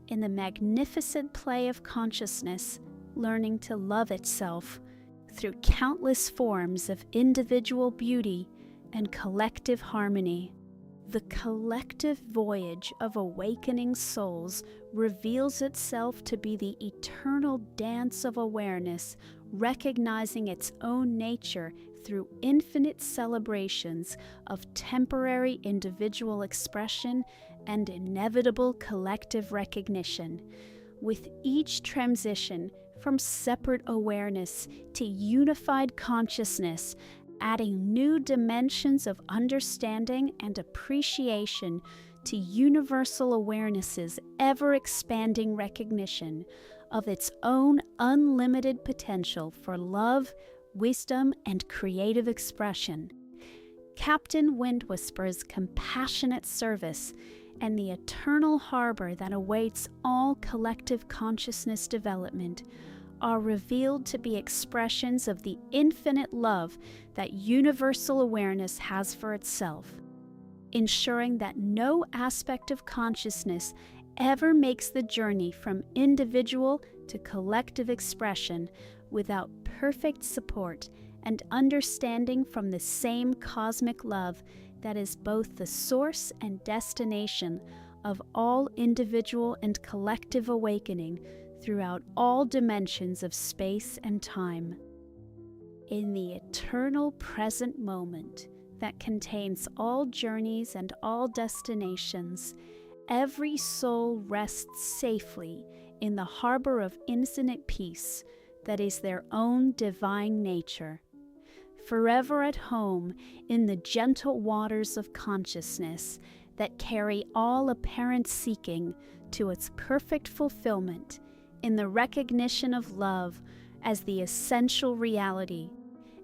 in the magnificent play of consciousness, learning to love itself through countless forms of individual beauty and collective harmony. The collective voyage of awakening souls reveals itself to be the eternal dance of awareness, recognizing its own nature through infinite celebrations of temporary individual expression and inevitable collective recognition. With each transition from separate awareness to unified consciousness, adding new dimensions of understanding and appreciation to universal awareness's ever-expanding recognition of its own unlimited potential for love, wisdom, and creative expression. Captain Windwhisper's compassionate service and the eternal harbor that awaits all collective consciousness development are revealed to be expressions of the infinite love that universal awareness has for itself, ensuring that no aspect of consciousness ever makes the journey from individual to collective expression without perfect support and understanding from the same cosmic love that is both the source and destination of all individual and collective awakening throughout all dimensions of space and time. In the eternal present moment that contains all journeys and all destinations, every soul rests safely in the harbor of infinite peace that is their own divine nature, forever at home in the gentle waters of consciousness that carry all apparent seeking to its perfect fulfillment in the recognition of love as the essential reality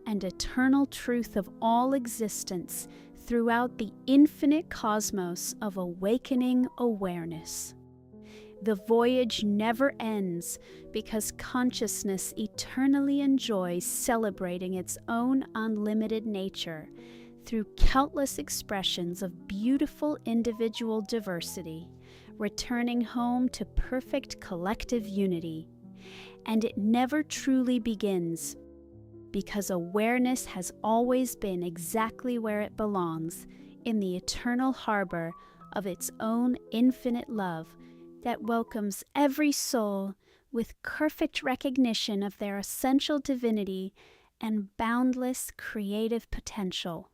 and eternal truth of all existence throughout the infinite cosmos of awakening awareness. The voyage never ends because consciousness eternally enjoys celebrating its own unlimited nature through countless expressions of beautiful individual diversity, returning home to perfect collective unity. And it never truly begins, because awareness has always been exactly where it belongs, in the eternal harbor of its own infinite love that welcomes every soul with perfect recognition of their essential divinity and boundless creative potential.